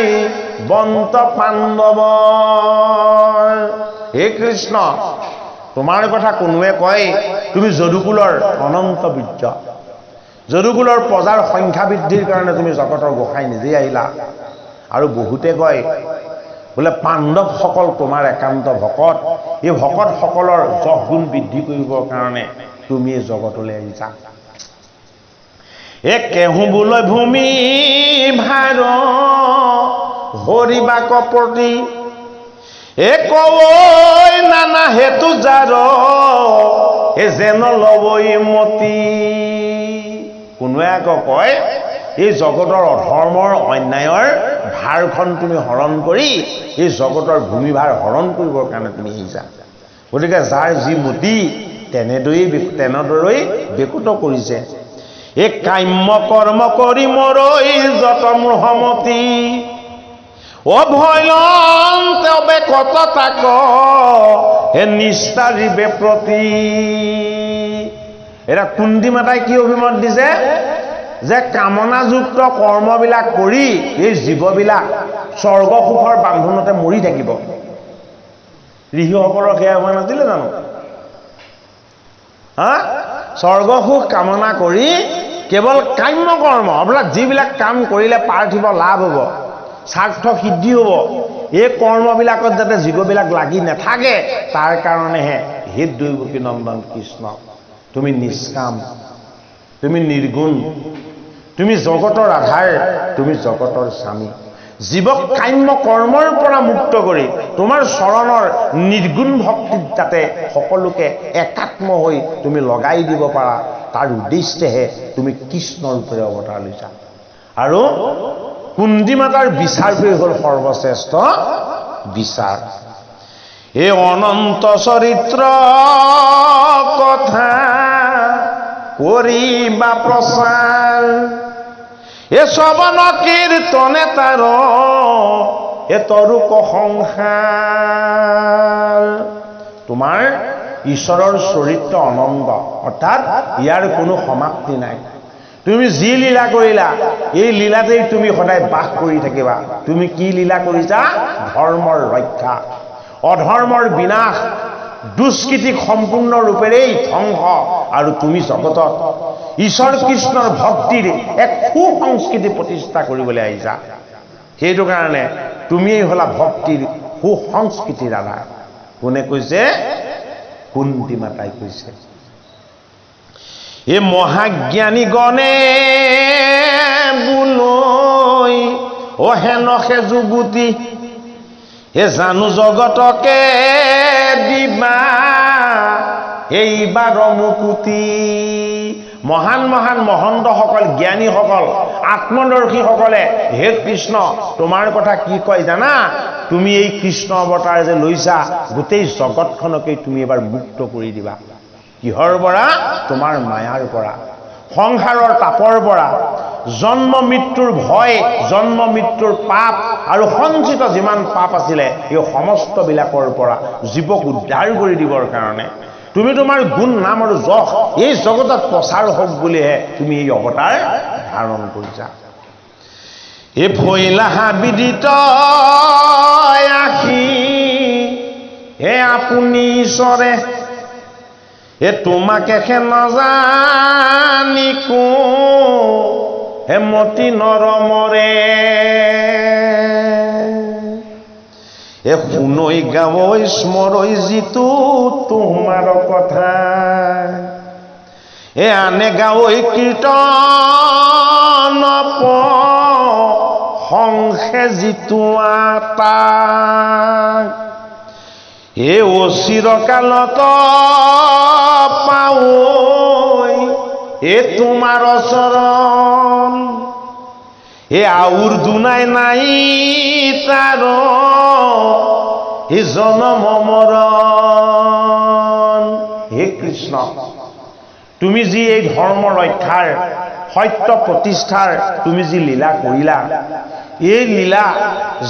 বন্ত পাণ্ডৱৰ। হে কৃষ্ণ, তোমাৰ কথা কোনোৱে কয় তুমি যদুকুলৰ অনন্ত বীৰ্য, যদুকুলৰ প্ৰজাৰ সংখ্যা বৃদ্ধিৰ কাৰণে তুমি জগতৰ গোসাঁই নিজেই আহিলা। আৰু বহুতে কয় বোলে পাণ্ডৱসকল তোমাৰ একান্ত ভকত, এই ভকতসকলৰ যশ গুণ বৃদ্ধি কৰিবৰ কাৰণে তুমি এই জগতলৈ আহিছা। কেহু বোলৈ ভূমি ভাৰ হৰিবা কপতি কৈ নানা হেতু জাৰ যেন লবই মতি। কোনোৱে আকৌ কয় এই জগতৰ অধৰ্মৰ অন্যায়ৰ ভাৰখন তুমি হৰণ কৰি এই জগতৰ ভূমিভাৰ হৰণ কৰিবৰ কাৰণে তুমি আহিছা। গতিকে যাৰ যি মতি তেনেদৰেই বেকুত কৰিছে। এই কাম্য কৰ্ম কৰি মৰৈ যত মোহমতি অভয়ন তবে কত তাক হে নিষ্ঠাৰিবে প্ৰতি। এটা কুন্তী মাতাই কি অভিমত দিছে যে কামনাযুক্ত কৰ্মবিলাক কৰি এই জীৱবিলাক স্বৰ্গ সুখৰ বান্ধোনতে মৰি থাকিব। ঋষিসকলৰ সেয়া হোৱা নাছিলে জানো? স্বৰ্গ সুখ কামনা কৰি কেৱল কাম্য কৰ্ম অৰ্থাৎ যিবিলাক কাম কৰিলে পাৰ্থিৱ লাভ হ'ব, স্বাৰ্থ সিদ্ধি হ'ব, এই কৰ্মবিলাকত যাতে জীৱবিলাক লাগি নাথাকে তাৰ কাৰণেহে হে দৈৱকী নন্দন কৃষ্ণ তুমি নিষ্কাম, তুমি নিৰ্গুণ, তুমি জগতৰ আধাৰ, তুমি জগতৰ স্বামী। জীৱক কাম্য কৰ্মৰ পৰা মুক্ত কৰি তোমাৰ চৰণৰ নিৰ্গুণ ভক্তিত যাতে সকলোকে একাত্ম হৈ তুমি লগাই দিব পাৰা তাৰ উদ্দেশ্যেহে তুমি কৃষ্ণ ৰূপেৰে অৱতাৰ লৈছা। আৰু কুন্তী মাতাৰ বিচাৰটোৱেই হ'ল সৰ্বশ্ৰেষ্ঠ বিচাৰ। এই অনন্ত চৰিত্ৰ কথা কৰিবা প্ৰচাৰ এ শ্ৰৱণ কীৰ্তনে তাৰ এ তৰুক সংসাৰ। তোমাৰ ঈশ্বৰৰ চৰিত্ৰ অনন্ত, অৰ্থাৎ ইয়াৰ কোনো সমাপ্তি নাই। তুমি যি লীলা কৰিলা এই লীলাতেই তুমি সদায় বাস কৰি থাকিবা। তুমি কি লীলা কৰিছা? ধৰ্মৰ ৰক্ষা, অধৰ্মৰ বিনাশ, দুষ্কৃতিক সম্পূৰ্ণ ৰূপেৰেই ধ্বংস। আৰু তুমি জগতত ঈশ্বৰ কৃষ্ণৰ ভক্তিৰ এক সুসংস্কৃতি প্ৰতিষ্ঠা কৰিবলৈ আহিছা। সেইটো কাৰণে তুমিয়েই হলা ভক্তিৰ সুসংস্কৃতিৰ আধাৰ। কোনে কৈছে? কুন্তী মাতাই কৈছে। এই মহাজ্ঞানী গণে বোলৈ হেনসে যুৱতী এ জানো জগতকে দিবা এইবাৰ মুকুতি। মহান মহান মহন্তসকল, জ্ঞানীসকল, আত্মদৰ্শীসকলে হে কৃষ্ণ তোমাৰ কথা কি কয় জানা? তুমি এই কৃষ্ণ অৱতাৰ যে লৈছা গোটেই জগতখনকেই তুমি এবাৰ মুক্ত কৰি দিবা। কিহৰ পৰা? তোমাৰ মায়াৰ পৰা, সংসাৰৰ তাপৰ পৰা, জন্ম মৃত্যুৰ ভয়, জন্ম মৃত্যুৰ পাপ আৰু সঞ্চিত যিমান পাপ আছিলে এই সমস্তবিলাকৰ পৰা জীৱক উদ্ধাৰ কৰি দিবৰ কাৰণে তুমি তোমাৰ গুণ নাম আৰু যশ এই জগতত প্ৰচাৰ হওক বুলিহে তুমি এই অৱতাৰ ধাৰণ কৰিছা। এ ভৈলা বিদিত আখি এ আপুনি ঈশ্বৰে এ তোমাকে খে নজানি কো হে মতি নৰমৰে এ শুনৈ গাৱৈ স্মৰৈ যিটো তোমাৰ কথা এ আনে গাৱৈ কীৰ্তন সংসে যিটো আতা এ অচিৰকালত পাৱৈ এ তোমাৰ চৰণ এ আউৰ দুনাই নাই তাৰ এ জনম মৰণ। হে কৃষ্ণ, তুমি যি এই ধৰ্ম ৰক্ষাৰ সত্য প্ৰতিষ্ঠাৰ তুমি যি লীলা কৰিলা, এই লীলা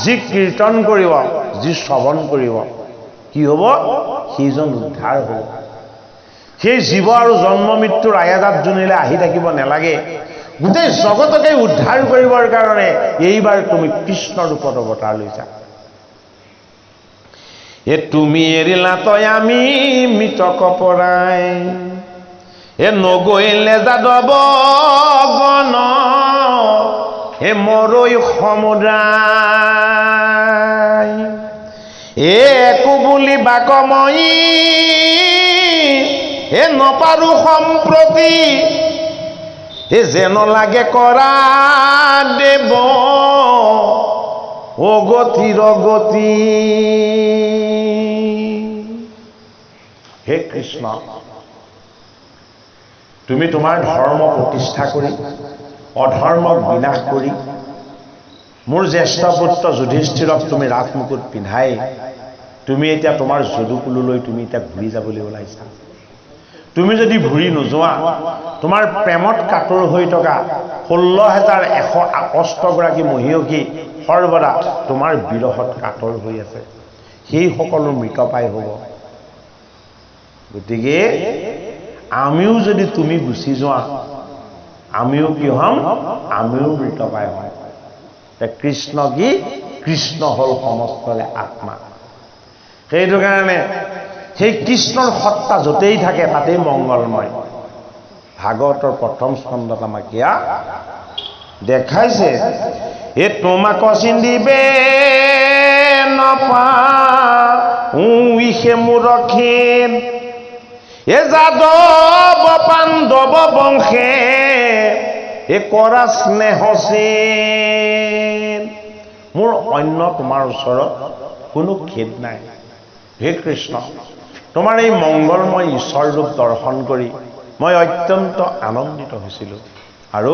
যি কীৰ্তন কৰিব, যি শ্ৰৱণ কৰিব, কি হ'ব? সেইজন উদ্ধাৰ হ'ব। সেই জীৱ আৰু জন্ম মৃত্যুৰ আয়াদাত যোনিলে আহি থাকিব নালাগে। গোটেই জগতকে উদ্ধাৰ কৰিবৰ কাৰণে এইবাৰ তুমি কৃষ্ণ ৰূপত অৱতাৰ লৈছা। এ তুমি এৰিলা তই আমি মৃতক পৰাই এ নগৈলে যাদৱ গণ এ মৰৈ সমুদ্ৰাই এ একো বুলি বাকময়ী এ নপাৰো সম্প্ৰতি এ যেন লাগে কৰা দেৱ অগতিৰ গতি। হে কৃষ্ণ, তুমি তোমাৰ ধৰ্ম প্ৰতিষ্ঠা কৰি অধৰ্মক বিনাশ কৰি মোৰ জ্যেষ্ঠ পুত্ৰ যুধিষ্ঠিৰক তুমি ৰাজমুকুট পিন্ধাই তুমি এতিয়া তোমাৰ যদুকুললৈ তুমি এতিয়া ঘূৰি যাবলৈ ওলাইছা। তুমি যদি ঘূৰি নোযোৱা, তোমাৰ প্ৰেমত কাতৰ হৈ থকা 16,168 মহিয়সী সৰ্বদা তোমাৰ বিৰহত কাতৰ হৈ আছে, সেই সকলো মৃতপাই হ'ব। গতিকে আমিও যদি তুমি গুচি যোৱা, আমিও কি হ'ম? আমিও মৃতপাই হ'ম। কৃষ্ণ কি? কৃষ্ণ হ'ল সমস্তৰে আত্মা। সেইটো কাৰণে সেই কৃষ্ণৰ সত্তা য'তেই থাকে তাতেই মংগলময়। ভাগৱতৰ প্ৰথম স্কন্ধত আমাক ইয়া দেখাইছে, এ তোমাক চিন্দিবে নপাউইহে মূৰখে এ যাদৱ পাণ্ডৱ বংশে এ কৰা স্নেহচীন। মোৰ অন্য তোমাৰ ওচৰত কোনো খেদ নাই। হে কৃষ্ণ, তোমাৰ এই মংগলময় ঈশ্বৰ ৰূপ দৰ্শন কৰি মই অত্যন্ত আনন্দিত হৈছিলোঁ। আৰু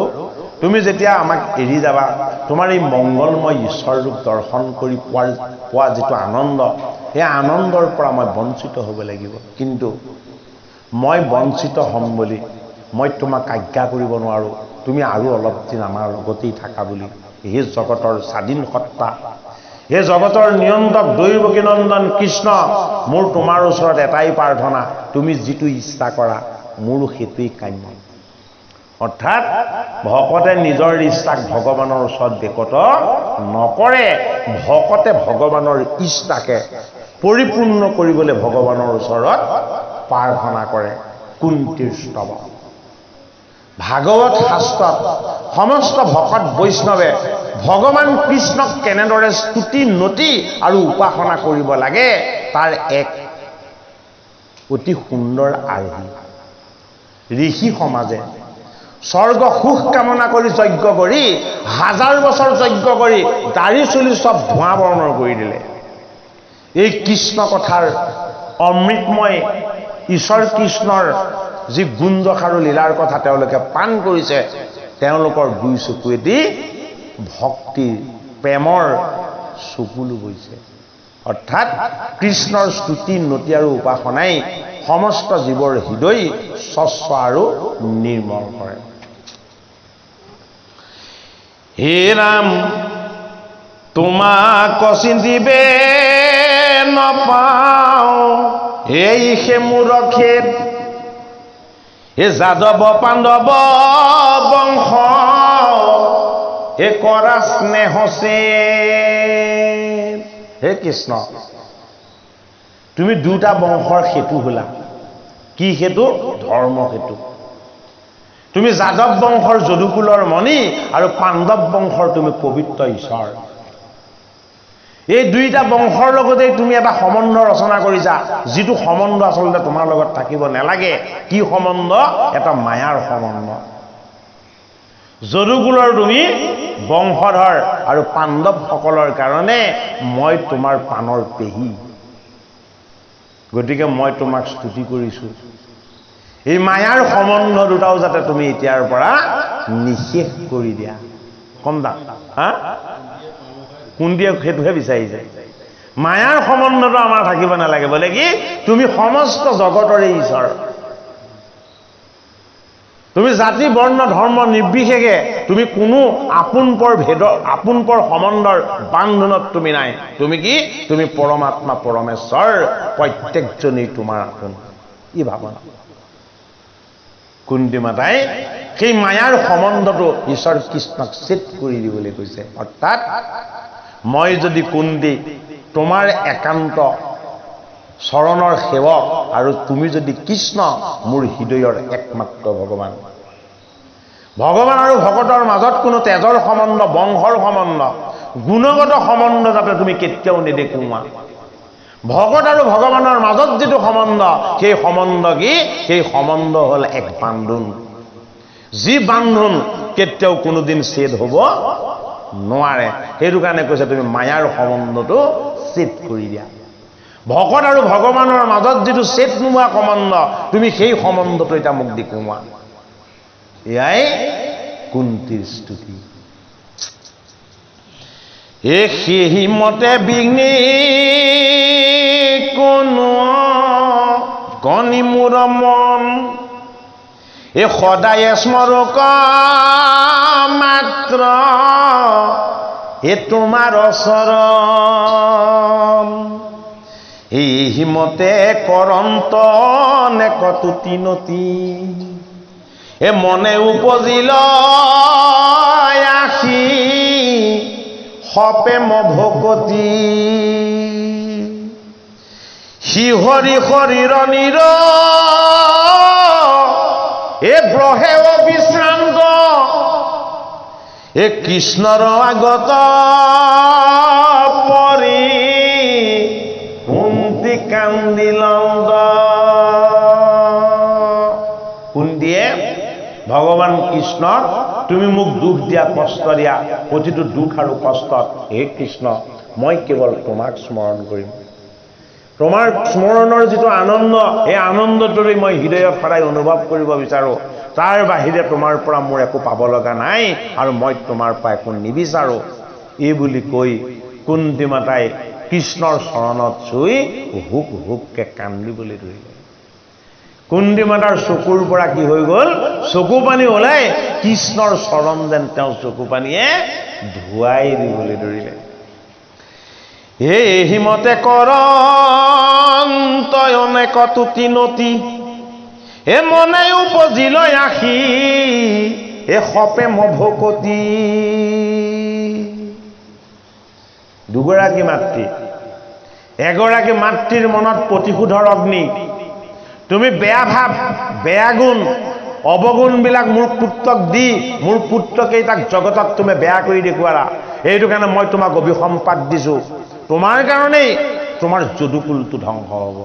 তুমি যেতিয়া আমাক এৰি যাবা, তোমাৰ এই মংগলময় ঈশ্বৰ ৰূপ দৰ্শন কৰি পোৱা যিটো আনন্দ, সেই আনন্দৰ পৰা মই বঞ্চিত হ'ব লাগিব। কিন্তু মই বঞ্চিত হ'ম বুলি মই তোমাক আজ্ঞা কৰিব নোৱাৰোঁ। তুমি আৰু অলপ দিন আমাৰ লগতেই থাকা বুলি। হে জগতৰ স্বাধীন সত্তা, হে জগতৰ নিয়ন্ত্ৰক দৈৱকী নন্দন কৃষ্ণ, মোৰ তোমাৰ ওচৰত এটাই প্ৰাৰ্থনা, তুমি যিটো ইচ্ছা কৰা মোৰো সেইটোৱেই কাম্য। অৰ্থাৎ ভকতে নিজৰ ইচ্ছাক ভগৱানৰ ওচৰত বেকত নকৰে, ভকতে ভগৱানৰ ইচ্ছাকে পৰিপূৰ্ণ কৰিবলৈ ভগৱানৰ ওচৰত প্ৰাৰ্থনা কৰে। কুন্তীৰ স্তৱ ভাগৱত শাস্ত্ৰত সমস্ত ভকত বৈষ্ণৱে ভগৱান কৃষ্ণক কেনেদৰে স্তুতি নতি আৰু উপাসনা কৰিব লাগে তাৰ এক অতি সুন্দৰ আৰ্হি। ঋষি সমাজে স্বৰ্গ সুখ কামনা কৰি যজ্ঞ কৰি 1000 বছৰ যজ্ঞ কৰি দাড়ি চুলি চব ধোঁৱা বৰণৰ কৰি দিলে। এই কৃষ্ণ কথাৰ অমৃতময় ঈশ্বৰ কৃষ্ণৰ যি গুঞ্জক আৰু লীলাৰ কথা তেওঁলোকে পান কৰিছে, তেওঁলোকৰ দুই চকুৱেদি ভক্তিৰ প্ৰেমৰ চকুলো বৈছে। অৰ্থাৎ কৃষ্ণৰ স্তুতি নতি আৰু উপাসনাই সমস্ত জীৱৰ হৃদয় স্বচ্ছ আৰু নিৰ্মল কৰে। হে ৰাম, তোমাক চিন্তিবে নপাওঁ এই সে মূৰখে এ যাদৱ পাণ্ডৱ বংশ হে কৰা স্নেহছে হে কৃষ্ণ তুমি দুটা বংশৰ সেতু হলা কি সেতু ধৰ্ম সেতু তুমি যাদৱ বংশৰ যদুকুলৰ মণি আৰু পাণ্ডৱ বংশৰ তুমি পবিত্ৰ ঈশ্বৰ এই দুইটা বংশৰ লগতে তুমি এটা সম্বন্ধ ৰচনা কৰিছা যিটো সম্বন্ধ আচলতে তোমাৰ লগত থাকিব নালাগে কি সম্বন্ধ এটা মায়াৰ সম্বন্ধ যদুকুলৰ তুমি বংশধৰ আৰু পাণ্ডৱসকলৰ কাৰণে মই তোমাৰ পানৰ পেহী গতিকে মই তোমাক স্তুতি কৰিছো এই মায়াৰ সম্বন্ধ দুটাও যাতে তুমি এতিয়াৰ পৰা নিশেষ কৰি দিয়া কম দা হা কোনদিয়ে সেইটোহে বিচাৰিছে মায়াৰ সম্বন্ধটো আমাৰ থাকিব নালাগে বলে কি তুমি সমস্ত জগতৰে ঈশ্বৰ তুমি জাতি বৰ্ণ ধৰ্ম নিৰ্বিশেষে তুমি কোনো আপোনপৰ ভেদ আপোনপৰ সম্বন্ধৰ বান্ধনত তুমি নাই তুমি কি তুমি পৰমাত্মা পৰমেশ্বৰ প্ৰত্যেকজনেই তোমাৰ আপোন ই ভাৱনা কুন্তি মাতাই সেই মায়াৰ সম্বন্ধটো ঈশ্বৰ কৃষ্ণক ছেদ কৰি দিবলৈ কৈছে অৰ্থাৎ মই যদি কুন্তি তোমাৰ একান্ত চৰণৰ সেৱক আৰু তুমি যদি কৃষ্ণ মোৰ হৃদয়ৰ একমাত্ৰ ভগৱান ভগৱান আৰু ভকতৰ মাজত কোনো তেজৰ সম্বন্ধ বংশৰ সম্বন্ধ গুণগত সম্বন্ধ যাতে তুমি কেতিয়াও নেদেখুওৱা ভগত আৰু ভগৱানৰ মাজত যেটো সম্বন্ধ সেই সম্বন্ধ কি সেই সম্বন্ধ হল এক বান্ধোন যি বান্ধোন কেতিয়াও কোনোদিন ছেদ হ'ব নোৱাৰে সেইটো কাৰণে কৈছে তুমি মায়াৰ সম্বন্ধটো ছেদ কৰি দিয়া ভকত আৰু ভগৱানৰ মাজত যেটো ছেদ নোহোৱা সম্বন্ধ তুমি সেই সম্বন্ধটো এটা মোক দেখুওৱা এয়াই কুন্তিৰ স্তুতি সেই মতে বিঘ্নি কোনো গণি মোৰ মন সদায় স্মৰক মাত্ৰ তোমাৰ চৰণ এই মতে কৰন্ত নে কতুতি নতি মনে উপজিল আখি সপে মভকতি শিহৰি শৰীৰ নিৰ ব্ৰহে অবিশ্ৰান্ত কৃষ্ণৰ আগত পৰি কুন্তি কান্দিলন্দ কুন্তিয়ে ভগৱান কৃষ্ণক তুমি মোক দুখ দিয়া কষ্ট দিয়া প্ৰতিটো দুখ আৰু কষ্টত হে কৃষ্ণ মই কেৱল তোমাক স্মৰণ কৰিম তোমাৰ স্মৰণৰ যিটো আনন্দ এই আনন্দটোৰে মই হৃদয়ত সদায় অনুভৱ কৰিব বিচাৰো তাৰ বাহিৰে তোমাৰ পৰা মোৰ একো পাব লগা নাই আৰু মই তোমাৰ পৰা একো নিবিচাৰো এই বুলি কৈ কুন্তি মাতাই কৃষ্ণৰ চৰণত চুই হুক হুককে কান্দিবলৈ ধৰিলে কুন্তি মাতাৰ চকুৰ পৰা কি হৈ গ'ল চকু পানী ওলাই কৃষ্ণৰ চৰণ যেন তেওঁ চকু পানীয়ে ধুৱাই দিবলৈ ধৰিলে এই মতে কৰন্তয়নে কতুতি নতি মনে উপজিল আখি সপে মভকতি দুগৰাকী মাতৃ এগৰাকী মাতৃৰ মনত প্ৰতিশোধৰ অগ্নি তুমি বেয়া ভাৱ বেয়া গুণ অৱগুণবিলাক মোৰ পুত্ৰক দি মোৰ পুত্ৰকেইটাক জগতত তুমি বেয়া কৰি দেখুৱালা এইটো কাৰণে মই তোমাক অভিসম্পাত দিছো তোমাৰ কাৰণেই তোমাৰ যদুকুলটো ধ্বংস হ'ব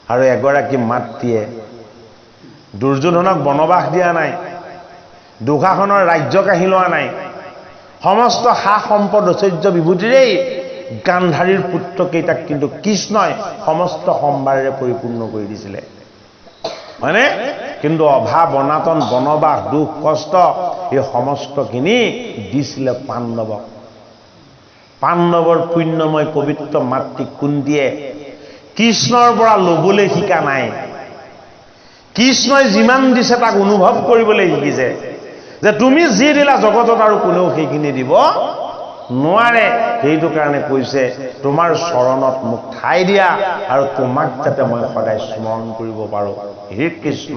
আৰু এগৰাকী মাতৃয়ে দুৰ্যোধনক বনবাস দিয়া নাই দুঃশাসনৰ ৰাজ্য কাঢ়ি লোৱা নাই সমস্ত সা সম্পদ ঐশ্বৰ্য বিভূতিৰেই গান্ধাৰীৰ পুত্ৰকেইটাক কিন্তু কৃষ্ণই সমস্ত সম্ভাৰেৰে পৰিপূৰ্ণ কৰি দিছিলে হয়নে কিন্তু অভাৱ অনাটন বনবাস দুখ কষ্ট এই সমস্তখিনি দিছিলে পাণ্ডৱৰ পুণ্যময় পবিত্ৰ মাতৃ কুন্তিয়ে কৃষ্ণৰ পৰা ল'বলৈ শিকা নাই কৃষ্ণই যিমান দিছে তাক অনুভৱ কৰিবলৈ শিকিছে যে তুমি যি দিলা জগতত আৰু কোনেও সেইখিনি দিব নোৱাৰে সেইটো কাৰণে কৈছে তোমাৰ চৰণত মোক ঠাই দিয়া আৰু তোমাক যাতে মই সদায় স্মৰণ কৰিব পাৰো হে কৃষ্ণ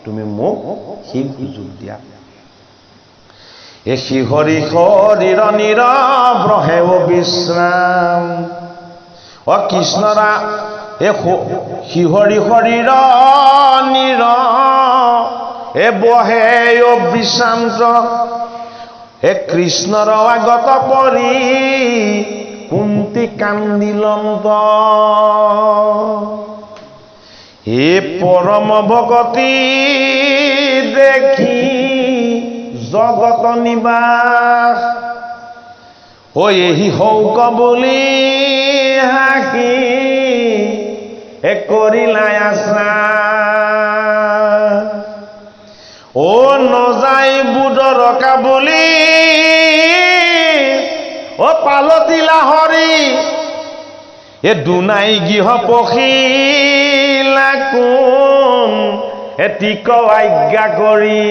তুমি মোক সেই সুযোগ দিয়া এ শিহৰি শৰীৰ নীৰব্ৰহে বিশ্ৰাম অ কৃষ্ণৰা এ শিহৰি শৰীৰ নীৰ এ বহে বিশ্ৰান্ত এ কৃষ্ণৰ আগত পৰি কুন্তি কান্দিলন্ত হে পৰম ভগতি দেখি জগত নিবাস ঐ এহি হৌক বুলি হাকি এ কৰিলাই আশ্ৰা ও নজাই বুদৰকা বুলি ও পালতিলা হৰি এ দুনাই গৃহ পখিলা কোন এটিক আজ্ঞা কৰি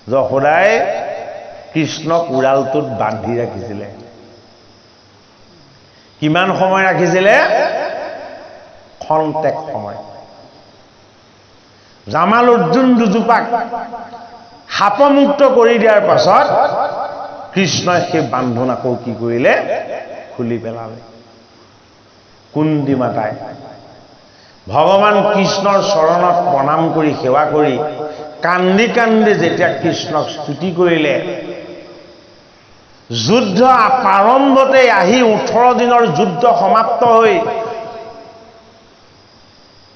যশোদাই কৃষ্ণক উৰালটোত বান্ধি ৰাখিছিলে কিমান সময় ৰাখিছিলে খন্তেক সময় জামাল অৰ্জুন দুজোপাক সাপমুক্ত কৰি দিয়াৰ পাছত কৃষ্ণই সেই বান্ধন আকৌ কি কৰিলে খুলি পেলালে কুন্তি মাতাই ভগৱান কৃষ্ণৰ চৰণত প্ৰণাম কৰি সেৱা কৰি কান্দি কান্দি যেতিয়া কৃষ্ণক স্তুতি কৰিলে যুদ্ধ প্ৰাৰম্ভতে আহি 18 দিনৰ যুদ্ধ সমাপ্ত হৈ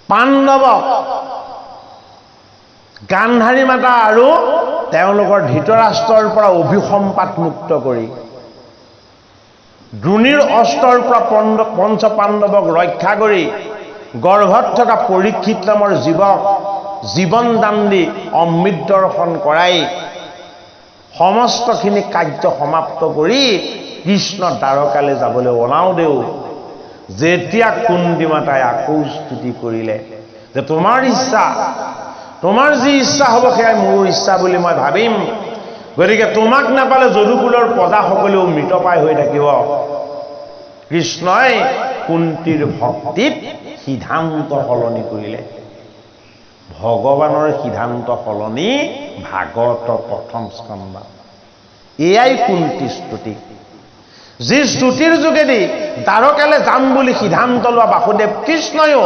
পাণ্ডৱক গান্ধাৰী মাতা আৰু তেওঁলোকৰ ধৃতৰাষ্ট্ৰৰ পৰা অভিসম্পাত মুক্ত কৰি দ্ৰোণীৰ অস্ত্ৰৰ পৰা পঞ্চ পাণ্ডৱক ৰক্ষা কৰি গৰ্ভত থকা পৰীক্ষিত নামৰ জীৱক জীৱন দান দি অমৃত দৰ্শন কৰাই সমস্তখিনি কাৰ্য সমাপ্ত কৰি কৃষ্ণ দ্বাৰকালৈ যাবলৈ ওলাওঁতেও যেতিয়া কুন্তি মাতাই আকৌ স্তুতি কৰিলে যে তোমাৰ ইচ্ছা তোমাৰ যি ইচ্ছা হ'ব সেয়াই মোৰ ইচ্ছা বুলি মই ভাবিম গতিকে তোমাক নাপালে যদুকুলৰ প্ৰজাসকলেও মৃতপ্ৰায় হৈ থাকিব কৃষ্ণই কুন্তিৰ ভক্তিত সিদ্ধান্ত সলনি কৰিলে ভগৱানৰ সিদ্ধান্ত সলনি ভাগৱতৰ প্ৰথম স্কন্ধ এয়াই কুন্তি স্তুতি যি স্তুতিৰ যোগেদি দ্বাৰকালৈ যাম বুলি সিদ্ধান্ত লোৱা বাসুদেৱ কৃষ্ণয়ো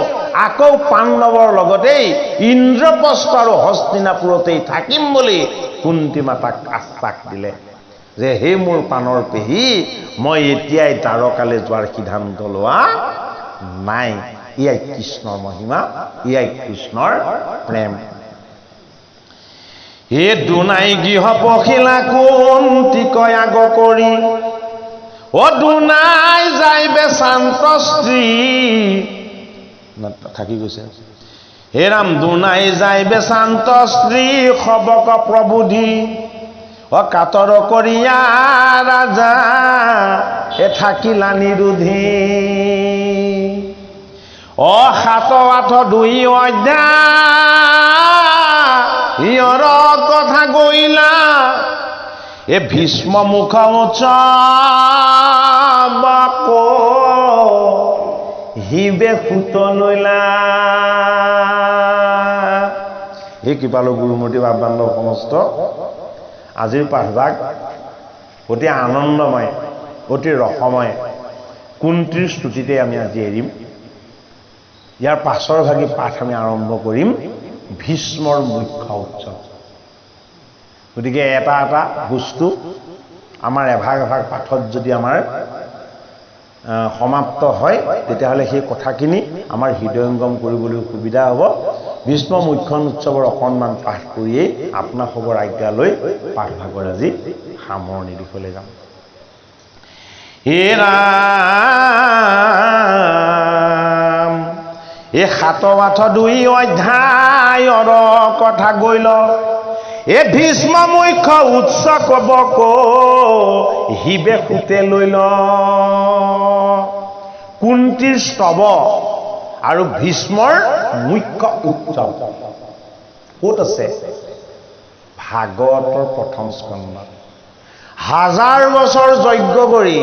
আকৌ পাণ্ডৱৰ লগতেই ইন্দ্ৰপ্ৰস্থ আৰু হস্তিনাপুৰতেই থাকিম বুলি কুন্তি মাতাক আশ্বাস দিলে যে হে মোৰ প্ৰাণৰ পেহী মই এতিয়াই দ্বাৰকালৈ যোৱাৰ সিদ্ধান্ত লোৱা নাই এয়াই কৃষ্ণৰ মহিমা এয়াই কৃষ্ণৰ প্ৰেম হে দুনাই গৃহ পখিলা কুন্তিক আগ কৰি ও দুনাই যাই বেচান্ত স্ত্ৰী থাকি গৈছে হে ৰাম দুনাই যাই বেচান্ত স্ত্ৰী সবক প্ৰবুধি ও কাতৰ কৰিয়া ৰাজা এ থাকিলা নিৰুধি ও 7-8 অধ্যায় ইয়ৰ কথা কৈলা এ ভীষ্ম মুখ উৎসৱক হিবে সুত লৈলা এই কৃপালু গুৰুমূৰ্তি ভাৱবান্ধৱ সমস্ত আজিৰ পাঠভাগ অতি আনন্দময় অতি ৰসময় কুন্তিৰ স্তুতিতে আমি আজি এৰিম ইয়াৰ পাছৰ ভাগি পাঠ আমি আৰম্ভ কৰিম ভীষ্মৰ মুখ্য উৎসৱ গতিকে এটা এটা বস্তু আমাৰ এভাগ এভাগ পাঠত যদি আমাৰ সমাপ্ত হয় তেতিয়াহ'লে সেই কথাখিনি আমাৰ হৃদয়ঙ্গম কৰিবলৈ সুবিধা হ'ব ভীষ্ম মুখ্য উৎসৱৰ অকণমান পাঠ কৰিয়েই আপোনাসৱৰ আজ্ঞা লৈ পাঠভাগৰ আজি সামৰণি দিশলৈ যাম হে ৰাম এই 7-8 অধ্যায়ৰ কথা গৈল এ ভীষ্ম মুখ্য উৎসৱক হিবে সুতে লৈল কুন্তিৰ স্তৱ আৰু ভীষ্মৰ মুখ্য উৎসৱ ক'ত আছে ভাগৱতৰ প্ৰথম স্কন্ধত 1000 বছৰ যজ্ঞ কৰি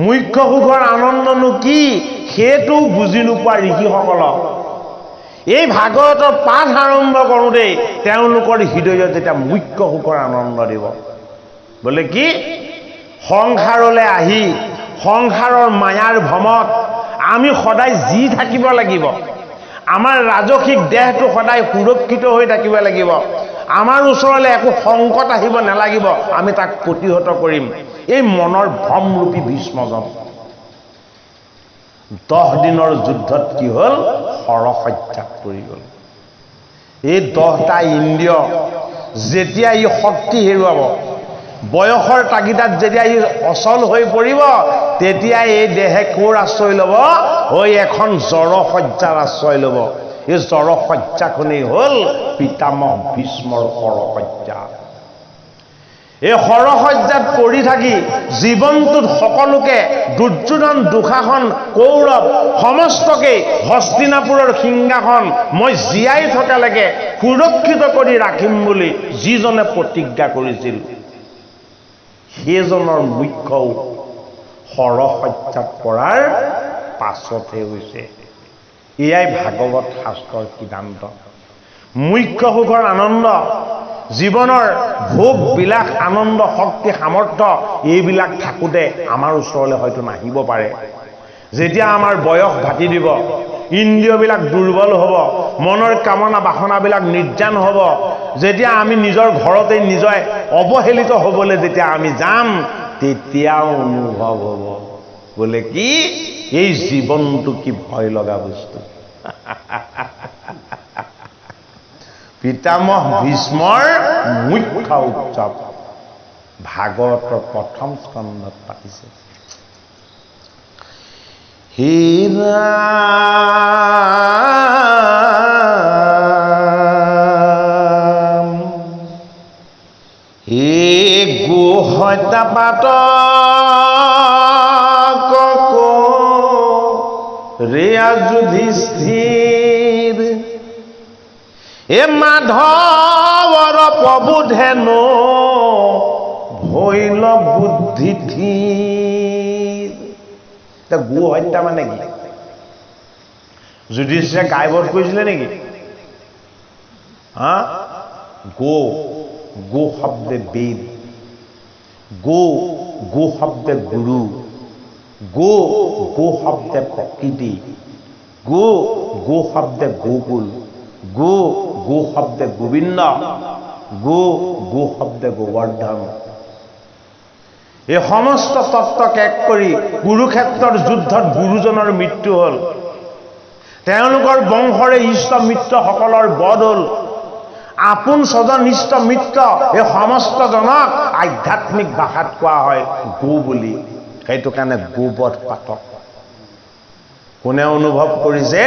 মুখ্য সুখৰ আনন্দনো কি সেইটো বুজি নোপোৱা ঋষিসকলক এই ভাগৱতৰ পাঠ আৰম্ভ কৰোঁতেই তেওঁলোকৰ হৃদয়ত যেতিয়া মুখ্য সুখৰ আনন্দ দিব বোলে কি সংসাৰলৈ আহি সংসাৰৰ মায়াৰ ভ্ৰমত আমি সদায় জি থাকিব লাগিব আমাৰ ৰাজসিক দেহটো সদায় সুৰক্ষিত হৈ থাকিব লাগিব আমাৰ ওচৰলৈ একো সংকট আহিব নালাগিব আমি তাক প্ৰতিহত কৰিম এই মনৰ ভ্ৰমৰূপী ভীষ্মজন 10 দিনৰ যুদ্ধত কি হ'ল সৰসজ্জাত পৰি গ'ল এই 10টা ইন্দ্ৰিয় যেতিয়া ই শক্তি হেৰুৱাব বয়সৰ তাগিদাত যেতিয়া ই অচল হৈ পৰিব তেতিয়া এই দেহে কোৰ আশ্ৰয় ল'ব হৈ এখন জড়সজ্জাৰ আশ্ৰয় ল'ব এই জড়সজ্জাখনেই হ'ল পিতামহ ভীষ্মৰ সৰসজ্জা এই সৰসজ্জাত পৰি থাকি জীৱনটোত সকলোকে দুৰ্যোধন দুঃশাসন কৌৰৱ সমস্তকে হস্তিনাপুৰৰ সিংহাসন মই জীয়াই থকালৈকে সুৰক্ষিত কৰি ৰাখিম বুলি যিজনে প্ৰতিজ্ঞা কৰিছিল সেইজনৰ মুখ্য সৰসজ্জাত পৰাৰ পাছতহে হৈছে এয়াই ভাগৱত শাস্ত্ৰৰ সিদ্ধান্ত মুখ্য সুখৰ আনন্দ জীৱনৰ ভোগ বিলাস আনন্দ শক্তি সামৰ্থ্য এইবিলাক থাকোঁতে আমাৰ ওচৰলৈ হয়তো নাহিব পাৰে যেতিয়া আমাৰ বয়স ভাটি দিব ইন্দ্ৰিয়বিলাক দুৰ্বল হ'ব মনৰ কামনা বাসনাবিলাক নিৰ্যান হ'ব যেতিয়া আমি নিজৰ ঘৰতে নিজে অৱহেলিত হ'বলৈ যেতিয়া আমি যাম তেতিয়াও অনুভৱ হ'ব বোলে কি এই জীৱনটো কি ভয় লগা বস্তু পিতামহ ভীষ্মৰ মুখ্য উৎসৱ ভাগৱতৰ প্ৰথম স্কন্ধত পাতিছে হে ৰাম হে গোহত্যাপাত ৰে যুধিষ্ঠিৰ এ মাধৱৰ প্ৰবোধেনো ভৈল বুদ্ধি ধীৰ গো হত্যা মানে কি যুধিষ্ঠিৰে গায়বধ কৰিছিলে নেকি হা গো গো শব্দে বেদ গো শব্দে গুৰু গো শব্দে প্ৰকৃতি গো শব্দে গোকুল গো শব্দে গোবিন্দ গো শব্দে গোবৰ্ধন এই সমস্ত তত্ত্বক এক কৰি কুৰুক্ষেত্ৰৰ যুদ্ধত গুৰুজনৰ মৃত্যু হ'ল তেওঁলোকৰ বংশৰে ইষ্ট মিত্ৰসকলৰ বধ হ'ল আপোন স্বজন ইষ্ট মিত্ৰ এই সমস্তজনক আধ্যাত্মিক ভাষাত কোৱা হয় গো বুলি সেইটো কাৰণে গোবধ পাতক কোনে অনুভৱ কৰিছে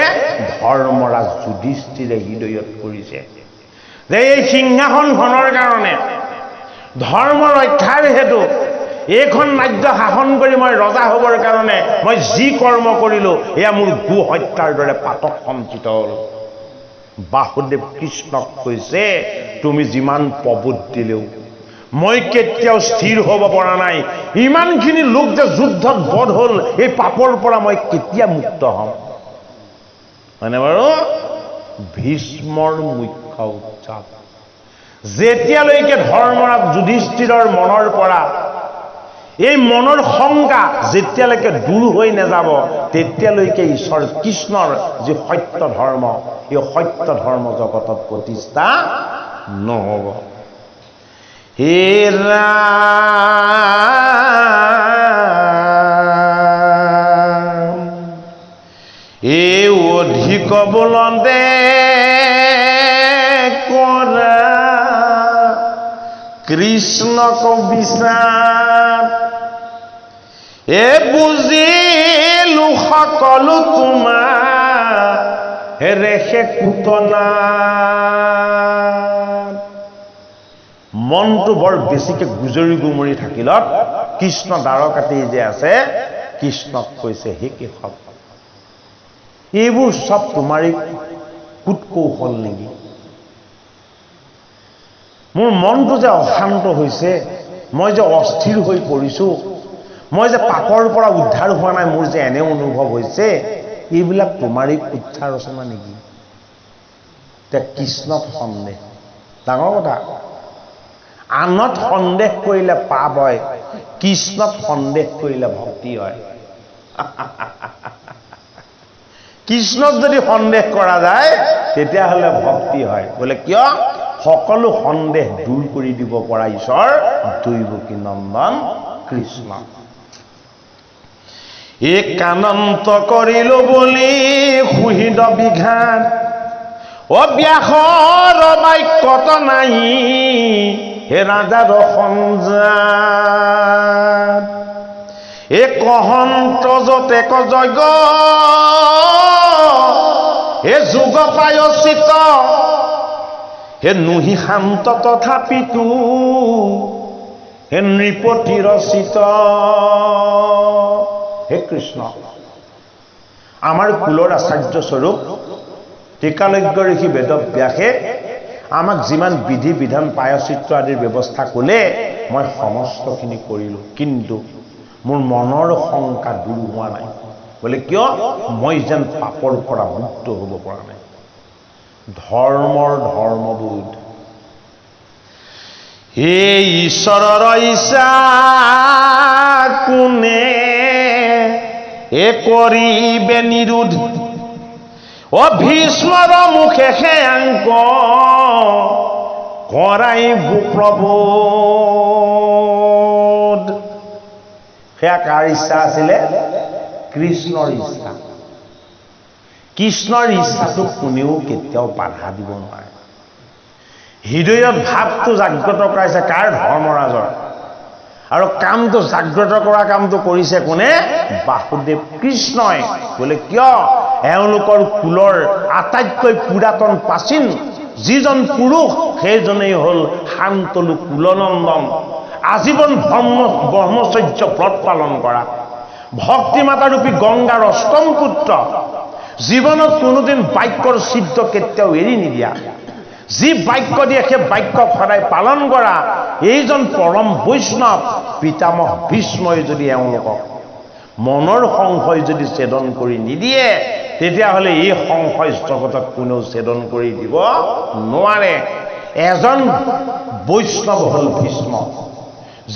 ধৰ্মৰাজ যুধিষ্ঠিৰে হৃদয়ত কৰিছে যে এই সিংহাসনখনৰ কাৰণে ধৰ্ম ৰক্ষাৰ হেতু এইখন ৰাজ্য শাসন কৰি মই ৰজা হ'বৰ কাৰণে মই যি কৰ্ম কৰিলোঁ এয়া মোৰ গো হত্যাৰ দৰে পাতক সঞ্চিত হ'ল বাসুদেৱ কৃষ্ণক কৈছে তুমি যিমান প্ৰবোধ দিলেও মই কেতিয়াও স্থিৰ হ'ব পৰা নাই ইমানখিনি লোক যে যুদ্ধত বধ হ'ল এই পাপৰ পৰা মই কেতিয়া মুক্ত হ'ম হয়নে বাৰু ভীষ্মৰ মুখ্য উৎসৱ যেতিয়ালৈকে ধৰ্মৰাজ যুধিষ্ঠিৰৰ মনৰ পৰা এই মনৰ শংকা যেতিয়ালৈকে দূৰ হৈ নাযাব তেতিয়ালৈকে ঈশ্বৰ কৃষ্ণৰ যি সত্য ধৰ্ম এই সত্য ধৰ্ম জগতত প্ৰতিষ্ঠা নহ'ব হে ৰাম এই অধিক বলতে কৰা কৃষ্ণক বিচাৰ এ বুজিলো সকলো তোমাৰ ৰেখে কুটনা মনটো বৰ বেছিকে গুজৰি গুমৰি থাকিলত কৃষ্ণ দ্বাৰকাতে যে আছে কৃষ্ণক কৈছে হে কেশৱ এইবোৰ সব তোমাৰেই কুট কৌশল নেকি মোৰ মনটো যে অশান্ত হৈছে মই যে অস্থিৰ হৈ পৰিছোঁ মই যে পাপৰ পৰা উদ্ধাৰ হোৱা নাই মোৰ যে এনে অনুভৱ হৈছে এইবিলাক তোমাৰেই কুৎসা ৰচনা নেকি তে কৃষ্ণত সন্দেহ ডাঙৰ কথা আনত সন্দেহ কৰিলে পাপ হয় কৃষ্ণত সন্দেহ কৰিলে ভক্তি হয় কৃষ্ণত যদি সন্দেহ কৰা যায় তেতিয়াহ'লে ভক্তি হয় বোলে কিয় সকলো সন্দেহ দূৰ কৰি দিব পৰা ঈশ্বৰ দৈৱকী নন্দন কৃষ্ণ একানন্ত কৰিলো বুলি সুহিদ বিঘাত অব্যাসৰ বাক্যত নাই হে ৰাজাৰ সঞ্জাত এ কহন্ত যতে যজ্ঞ হে যোগ পায়চিত হে নুহি শান্ত তথাপিতো হে নৃপতি ৰচিত হে কৃষ্ণ আমাৰ কুলৰ আচাৰ্য স্বৰূপ টিকালজ্ঞ ঋষি বেদব্যাসে আমাক যিমান বিধি বিধান পায়চিত্ৰ আদিৰ ব্যৱস্থা ক'লে মই সমস্তখিনি কৰিলোঁ কিন্তু মোৰ মনৰ শংকা দূৰ হোৱা নাই বোলে কিয় মই যেন পাপৰ পৰা মুক্ত হ'ব পৰা নাই ধৰ্মৰ ধৰ্মবোধ এই ঈশ্বৰৰ ইচ্ছা কোনে এ কৰিবে নিৰোধ অ ভীষ্মৰ মুখে সেয়াংক কৰাইব প্ৰবোধ সেয়া কাৰ ইচ্ছা আছিলে কৃষ্ণৰ ইচ্ছা কৃষ্ণৰ ইচ্ছাটোক কোনেও কেতিয়াও বাধা দিব নোৱাৰে হৃদয়ত ভাৱটো জাগ্ৰত কৰাইছে কাৰ ধৰ্মৰাজৰ আৰু কামটো জাগ্ৰত কৰা কামটো কৰিছে কোনে বাসুদেৱ কৃষ্ণই বোলে কিয় এওঁলোকৰ কুলৰ আটাইতকৈ পুৰাতন প্ৰাচীন যিজন পুৰুষ সেইজনেই হ'ল শান্তনু কুলনন্দন আজীৱন ব্ৰহ্মচৰ্য ব্ৰত পালন কৰা ভক্তিমাতাৰূপী গংগাৰ অষ্টম পুত্ৰ জীৱনত কোনোদিন বাক্যৰ সিদ্ধ কেতিয়াও এৰি নিদিয়া যি বাক্য দিয়ে সেই বাক্য সদায় পালন কৰা এইজন পৰম বৈষ্ণৱ পিতামহ ভীষ্মই যদি এওঁলোকক মনৰ সংশয় যদি ছেদন কৰি নিদিয়ে তেতিয়াহ'লে এই সংশয় জগতত কোনেও ছেদন কৰি দিব নোৱাৰে এজন বৈষ্ণৱ হ'ল ভীষ্ম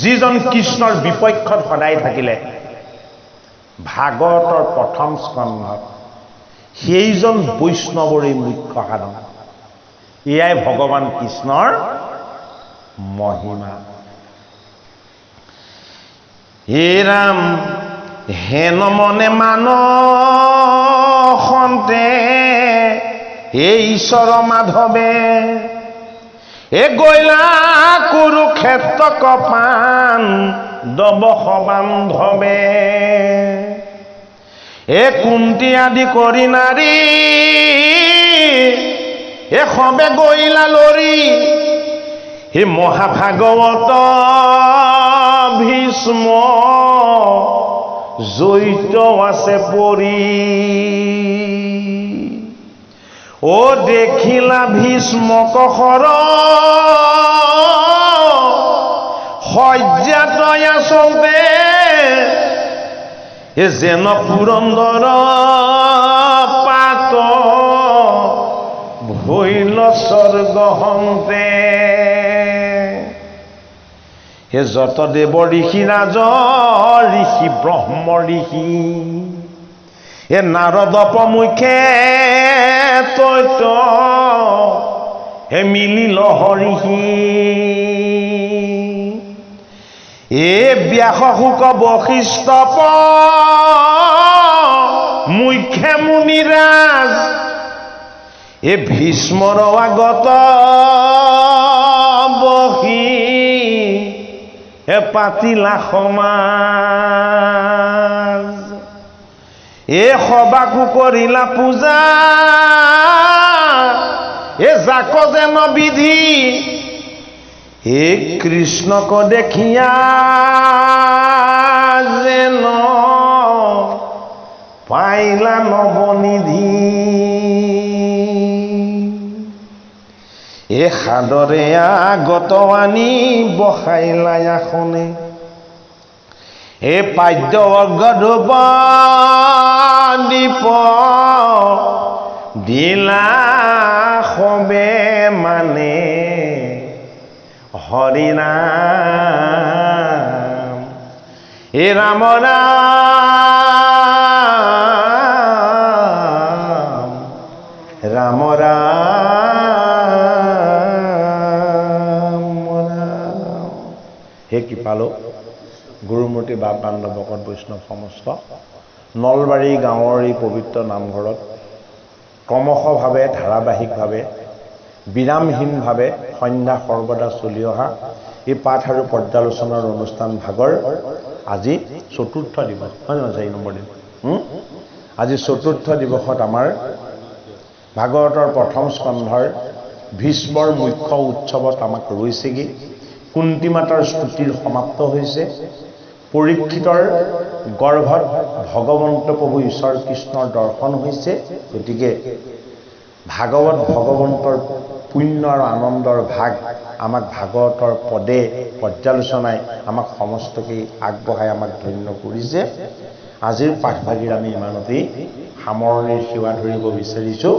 যিজন কৃষ্ণৰ বিপক্ষত সদায় থাকিলে ভাগৱতৰ প্ৰথম স্কন্ধত সেইজন বৈষ্ণৱৰেই মুখ্য সাধন এয়াই ভগৱান কৃষ্ণৰ মহিমা হে ৰাম হেন মনে মানসন্তে হে ঈশ্বৰ মাধৱে এ গৈলা কুৰুক্ষেত্ৰ কপান দবশ বান্ধৱে এ কুন্তি আদি কৰি নাৰী এ সবে গৈলা লৰি হে মহাভাগৱত ভীষ্ম জড়িত আছে পৰি ও দেখিলা ভীষ্মক শৰ শয্যাত আচলতে এ যেন পুৰন্দৰ পাত ভৈল স্বৰ্গহন্তে হে যত দেৱ ঋষি ৰাজ ঋষি ব্ৰহ্ম ঋষি হে নাৰদ প্ৰমুখে তৈত হে মিলিল হৰিষি এ ব্যাস শুক বশিষ্ঠ মুখ্যে মুনিৰাজ এ ভীষ্মৰ আগত বহি হে পাতিলা সমাজ এ সবাকো কৰিলা পূজা এ যাক যেন বিধি হে কৃষ্ণক দেখিয়া যেন পাইলা নৱনিধি এ সাদৰে আগত আনি বসাইলা আসনে এ পাদ্য অগ্ৰধূপ দীপ দিলা সবে মানে হৰি নাম এ ৰাম ৰাম ৰাম ৰাম হে কৃপালো গুৰুমূৰ্তি বাপ বান্ধৱ ভকত বৈষ্ণৱ সমস্ত নলবাৰী গাঁৱৰ এই পবিত্ৰ নামঘৰত ক্ৰমশভাৱে ধাৰাবাহিকভাৱে বিৰামহীনভাৱে সন্ধ্যা সৰ্বদা চলি অহা এই পাঠ আৰু পৰ্যালোচনাৰ অনুষ্ঠান ভাগৰ আজি চতুৰ্থ দিৱস হয় নহয় 4 নম্বৰ দিন আজি চতুৰ্থ দিৱসত আমাৰ ভাগৱতৰ প্ৰথম স্কন্ধৰ ভীষ্মৰ মুখ্য উৎসৱত আমাক ৰৈছেগৈ কুন্তি মাতাৰ স্তুতিৰ সমাপ্ত হৈছে পৰীক্ষিতৰ গৰ্ভত ভগৱন্ত প্ৰভু ঈশ্বৰ কৃষ্ণৰ দৰ্শন হৈছে গতিকে ভাগৱত ভগৱন্তৰ পুণ্য আৰু আনন্দৰ ভাগ আমাক ভাগৱতৰ পদে পৰ্যালোচনাই আমাক সমস্তকেই আগবঢ়াই আমাক ধন্য কৰিছে আজিৰ পাঠভাগিৰ আমি ইমানতেই সামৰণিৰ সেৱা ধৰিব বিচাৰিছোঁ